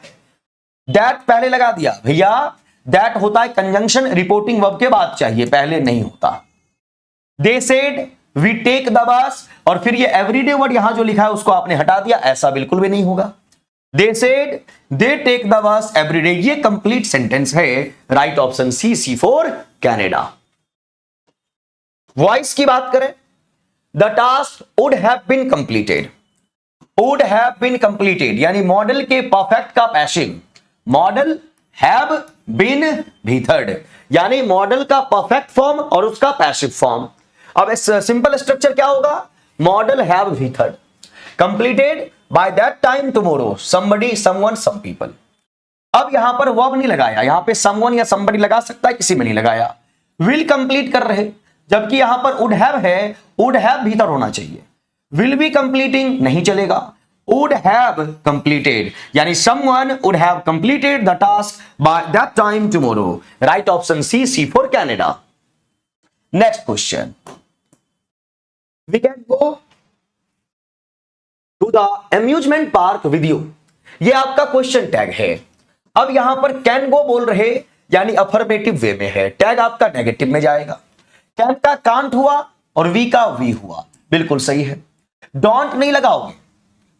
A: दैट पहले लगा दिया भैया, दैट होता है कंजंक्शन, रिपोर्टिंग वर्ब के बाद चाहिए, पहले नहीं होता। They said we take the bus, और फिर ये एवरीडे वर्ड यहां जो लिखा है उसको आपने हटा दिया, ऐसा बिल्कुल भी नहीं होगा। They said they take the bus everyday, ये कंप्लीट सेंटेंस है। Right option C for Canada. Voice की बात करें, the task would have been completed, would have been completed यानी मॉडल के परफेक्ट का पैसिव, मॉडल हैव बीन भी third, यानी मॉडल का परफेक्ट फॉर्म और उसका पैसिव फॉर्म। अब इस सिंपल स्ट्रक्चर क्या होगा, मॉडल हैव भी third, completed by that time tomorrow somebody someone some people. अब यहां पर वर्ब नहीं लगाया, यहां पे समवन या समबडी लगा सकता है, किसी में नहीं लगाया। विल कंप्लीट कर रहे, जबकि यहां पर वुड हैव है, वुड हैव भीतर होना चाहिए। विल बी कंप्लीटिंग नहीं चलेगा, वुड हैव कंप्लीटेड, यानी someone would have completed the task by that time tomorrow. Right option C for Canada. Next question, we can go to the amusement park with you. ये आपका question tag है। अब यहां पर can go बोल रहे, यानी अफर्मेटिव वे में है, टैग आपका नेगेटिव में जाएगा। कैन का कांट हुआ और वी का वी हुआ, बिल्कुल सही है। डोंट नहीं लगाओगे,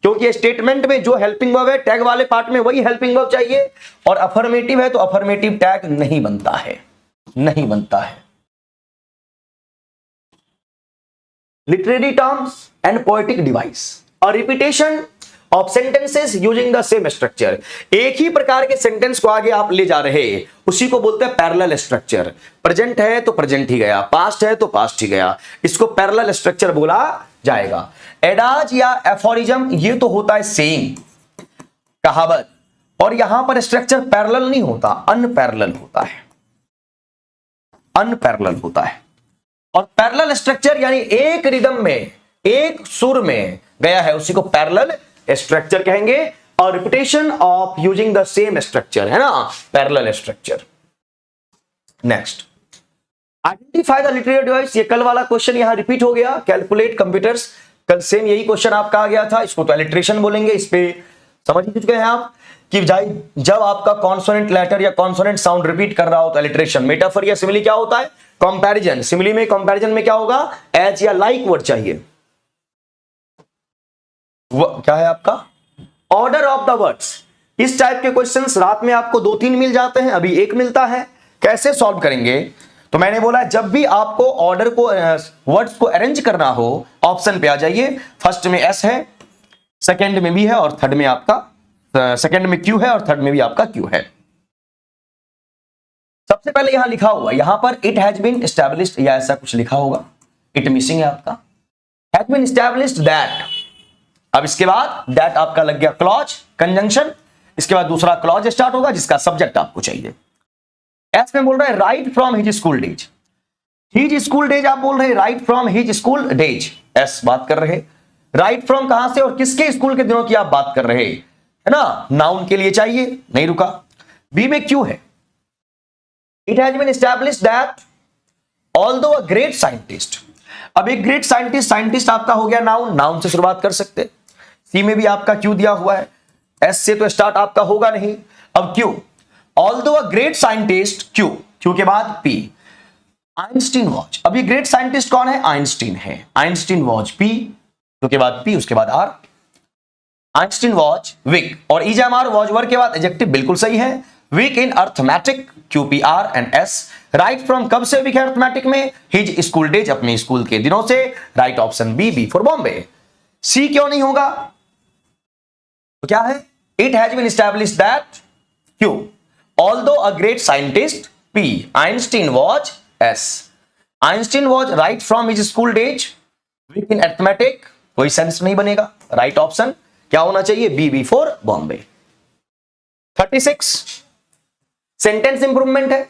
A: क्योंकि स्टेटमेंट में जो हेल्पिंग वर्ब है टैग वाले पार्ट में वही हेल्पिंग वर्ब चाहिए, और अफर्मेटिव है तो अफर्मेटिव टैग नहीं बनता है, नहीं बनता है। Literary terms and poetic device, a repetition of sentences using the same structure। एक ही प्रकार के सेंटेंस को आगे आप ले जा रहे, उसी को बोलते हैं पैरेलल स्ट्रक्चर। प्रेजेंट है तो प्रेजेंट ही गया, पास्ट है तो पास्ट ही गया, इसको पैरेलल स्ट्रक्चर बोला जाएगा। एडाज या एफोरिज्म ये तो होता है सेइंग, कहावत, और यहां पर स्ट्रक्चर पैरेलल नहीं होता, अनपैरेलल होता है, अनपैरेलल होता है। और पैरेलल स्ट्रक्चर यानी एक रिदम में, एक सुर में गया है, उसी को पैरेलल स्ट्रक्चर कहेंगे। और repetition of using the same structure है ना, parallel structure. Next, identify the literary device. ये कल वाला क्वेश्चन यहां रिपीट हो गया। कैलकुलेट कंप्यूटर्स, कल सेम यही क्वेश्चन आपका आ गया था, इसको तो एलिट्रेशन बोलेंगे। इस पे समझ ही चुके हैं आप कि जब आपका कॉन्सोनेंट लेटर या कॉन्सोनेंट साउंड रिपीट कर रहा हो तो एलिट्रेशन। मेटाफर या सिमिली क्या होता है, कंपैरिजन। सिमिली में, कंपैरिजन में क्या होगा, एज या लाइक वर्ड चाहिए। क्या है आपका ऑर्डर ऑफ द वर्ड्स। इस टाइप के क्वेश्चंस रात में आपको 2-3 मिल जाते हैं, अभी एक मिलता है। कैसे सॉल्व करेंगे, तो मैंने बोला जब भी आपको ऑर्डर को, वर्ड्स को अरेंज करना हो, ऑप्शन पे आ जाइए। फर्स्ट में एस है, सेकंड में बी है, और थर्ड में आपका, सेकंड में क्यू है, और थर्ड में भी आपका क्यू है। सबसे पहले यहां लिखा हुआ, यहां पर इट हैज बीन एस्टैब्लिश्ड या ऐसा कुछ लिखा होगा, इट मिसिंग है आपका। हैज बीन एस्टैब्लिश्ड दैट, अब इसके बाद दैट आपका लग गया क्लॉज, कंजंक्शन। इसके बाद दूसरा क्लॉज स्टार्ट होगा जिसका सब्जेक्ट आपको चाहिए। एस में बोल रहा है right from his school days, his school days आप बोल रहे हैं right from his school days. S बात कर रहे, राइट फ्रॉम कहां से और किसके स्कूल के दिनों की आप बात कर रहे है ना, नाउन के लिए चाहिए, नहीं रुका। बी में क्यू है, it has been established that although a great scientist. अब एक ग्रेट साइंटिस्ट, साइंटिस्ट आपका हो गया नाउन, नाउन से शुरुआत कर सकते। सी में भी आपका क्यू दिया हुआ है, एस से तो स्टार्ट आपका होगा नहीं। अब Q, although a great scientist, Q, Q के बाद पी, आइंस्टीन वॉच। अब ये ग्रेट साइंटिस्ट कौन है, आइंस्टीन है, आइंस्टीन वॉच, पी, क्यू के बाद पी, उसके बाद आर, आइंस्टीन वॉच विक, और इजएमआर वॉच वर्ड के बाद एडजेक्टिव, बिल्कुल सही है। Weak in arithmetic, QPR and S। Right from कब से वीक है अर्थमेटिक में, हिज स्कूल डेज, अपने स्कूल के दिनों से। Right option B for Bombay. C क्यों नहीं होगा, तो क्या है, it has been established that, Q, although a great scientist, P, Einstein watch, S। Einstein watch right from his school days, weak in arithmetic, कोई सेंस नहीं बनेगा। राइट ऑप्शन क्या होना चाहिए, B for Bombay. 36 sentence improvement है।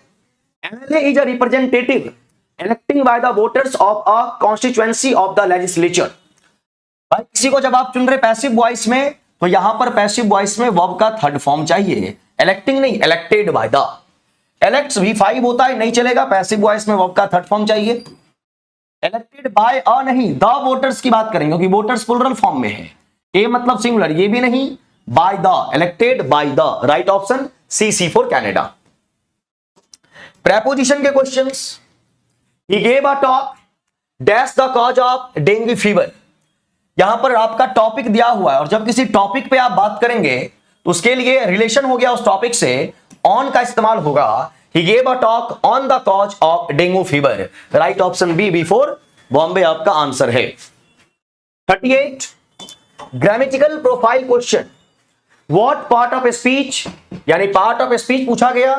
A: MLA is a representative electing by the voters of a constituency of the legislature. भाई किसी को जब आप चुन रहे पैसिव वॉइस में, तो यहां पर पैसिव वॉइस में वर्ब का थर्ड फॉर्म चाहिए, इलेक्टिंग नहीं, elected by the. Elects V5 होता है, नहीं चलेगा, पैसिव वॉइस में वर्ब का थर्ड फॉर्म चाहिए। इलेक्टेड बाय अ नहीं, द वोटर्स की बात करेंगे, क्योंकि वोटर्स प्लुरल फॉर्म में है। ए मतलब सिंगुलर, ये भी नहीं, by the, elected by the. Right option C for Canada. Preposition के questions, he gave a talk dash the cause of dengue fever. यहां पर आपका टॉपिक दिया हुआ है, और जब किसी टॉपिक पे आप बात करेंगे तो उसके लिए रिलेशन हो गया उस टॉपिक से, ऑन का इस्तेमाल होगा। He gave a talk on the cause of dengue fever. Right option B for Bombay आपका आंसर है। 38 grammatical profile question, what part of speech, यानी पार्ट ऑफ स्पीच पूछा गया,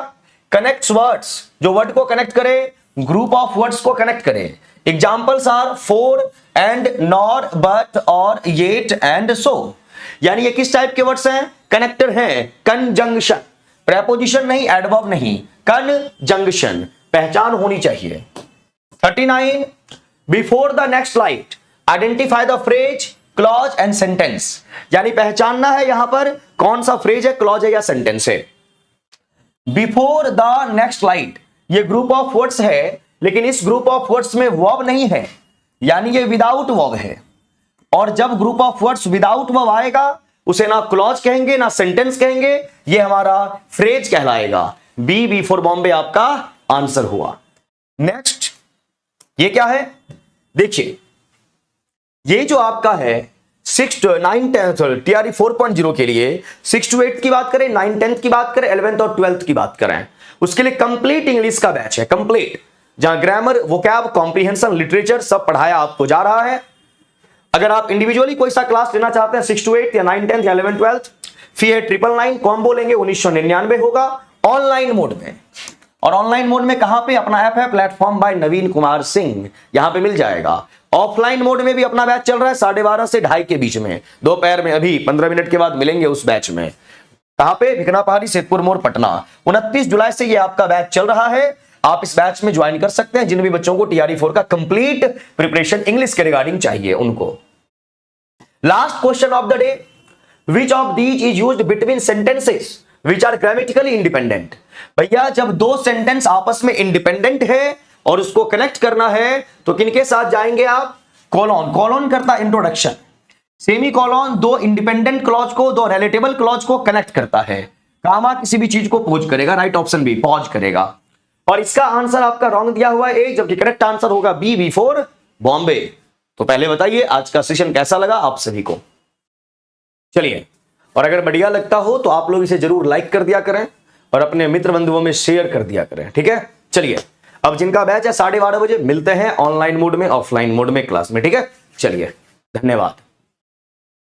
A: कनेक्ट्स वर्ड्स, जो वर्ड को कनेक्ट करे, ग्रुप ऑफ वर्ड्स को connect करे। Examples are for and, nor, but, और, येट एंड सो। यानी ये किस टाइप के वर्ड्स हैं? कनेक्टर हैं, कंजंक्शन, प्रेपोजिशन नहीं, एडवर्ब नहीं, कंजंक्शन, पहचान होनी चाहिए। 39, before the next light identify the phrase, clause and sentence, यानी पहचानना है यहां पर कौन सा फ्रेज है, क्लॉज है या सेंटेंस है। बिफोर द नेक्स्ट लाइट, ये ग्रुप ऑफ वर्ड्स है, लेकिन इस ग्रुप ऑफ वर्ड्स में वर्ब नहीं है, यानी ये विदाउट वर्ब है। और जब group of words without verb आएगा उसे ना क्लॉज कहेंगे ना सेंटेंस कहेंगे, ये हमारा फ्रेज कहलाएगा। बी फॉर बॉम्बे आपका आंसर हुआ। नेक्स्ट ये क्या है? देखिए ये जो आपका है 6 to 9 10th TRE 4.0 के लिए 6 to 8 की बात करें, 9 10th की बात करें, 11th और 12th की बात करें, उसके लिए कंप्लीट इंग्लिश का बैच है, कंप्लीट, जहां ग्रामर, वोकैब, कॉम्प्रिहेंशन, लिटरेचर सब पढ़ाया आपको जा रहा है। अगर आप इंडिविजुअली कोई सा क्लास लेना चाहते हैं 6 to 8 या 9 10th या 11 12th, फी है 999, कॉम्बो लेंगे 1999 होगा ऑनलाइन मोड में। और ऑनलाइन मोड में कहां पे? अपना ऐप है प्लेटफॉर्म बाय नवीन कुमार सिंह, यहां पे मिल जाएगा। ऑफलाइन मोड में भी अपना बैच चल रहा है 12:30 से 2:30 के बीच में, दोपहर में, अभी 15 मिनट के बाद मिलेंगे उस बैच में। कहां पे? भिकना पहाड़ी, सेतपुर मोड़, पटना। 29 जुलाई से ये आपका बैच चल रहा है, आप इस बैच में ज्वाइन कर सकते हैं जिन भी बच्चों को TRE 4 का कंप्लीट प्रिपरेशन इंग्लिश के रिगार्डिंग चाहिए उनको। Last question of the day, which of these is used between sentences which are grammatically independent. भैया जब दो सेंटेंस आपस में इंडिपेंडेंट है और उसको कनेक्ट करना है तो किनके साथ जाएंगे आप? कोलोन, कोलोन करता इंट्रोडक्शन, सेमी कोलोन दो इंडिपेंडेंट क्लॉज को, दो रिलेटेबल क्लॉज को कनेक्ट करता है, कामा किसी भी चीज को पॉज करेगा, राइट ऑप्शन बी पॉज करेगा। और इसका आंसर आपका रॉन्ग दिया हुआ है, जबकि करेक्ट आंसर होगा बी फॉर बॉम्बे। तो पहले बताइए आज का सेशन कैसा लगा आप सभी को? चलिए, और अगर बढ़िया लगता हो तो आप लोग इसे जरूर लाइक कर दिया करें और अपने मित्र बंधुओं में शेयर कर दिया करें, ठीक है। चलिए, अब जिनका बैच है 12:30 बजे मिलते हैं ऑनलाइन मोड में, ऑफलाइन मोड में क्लास में, ठीक है। चलिए, धन्यवाद।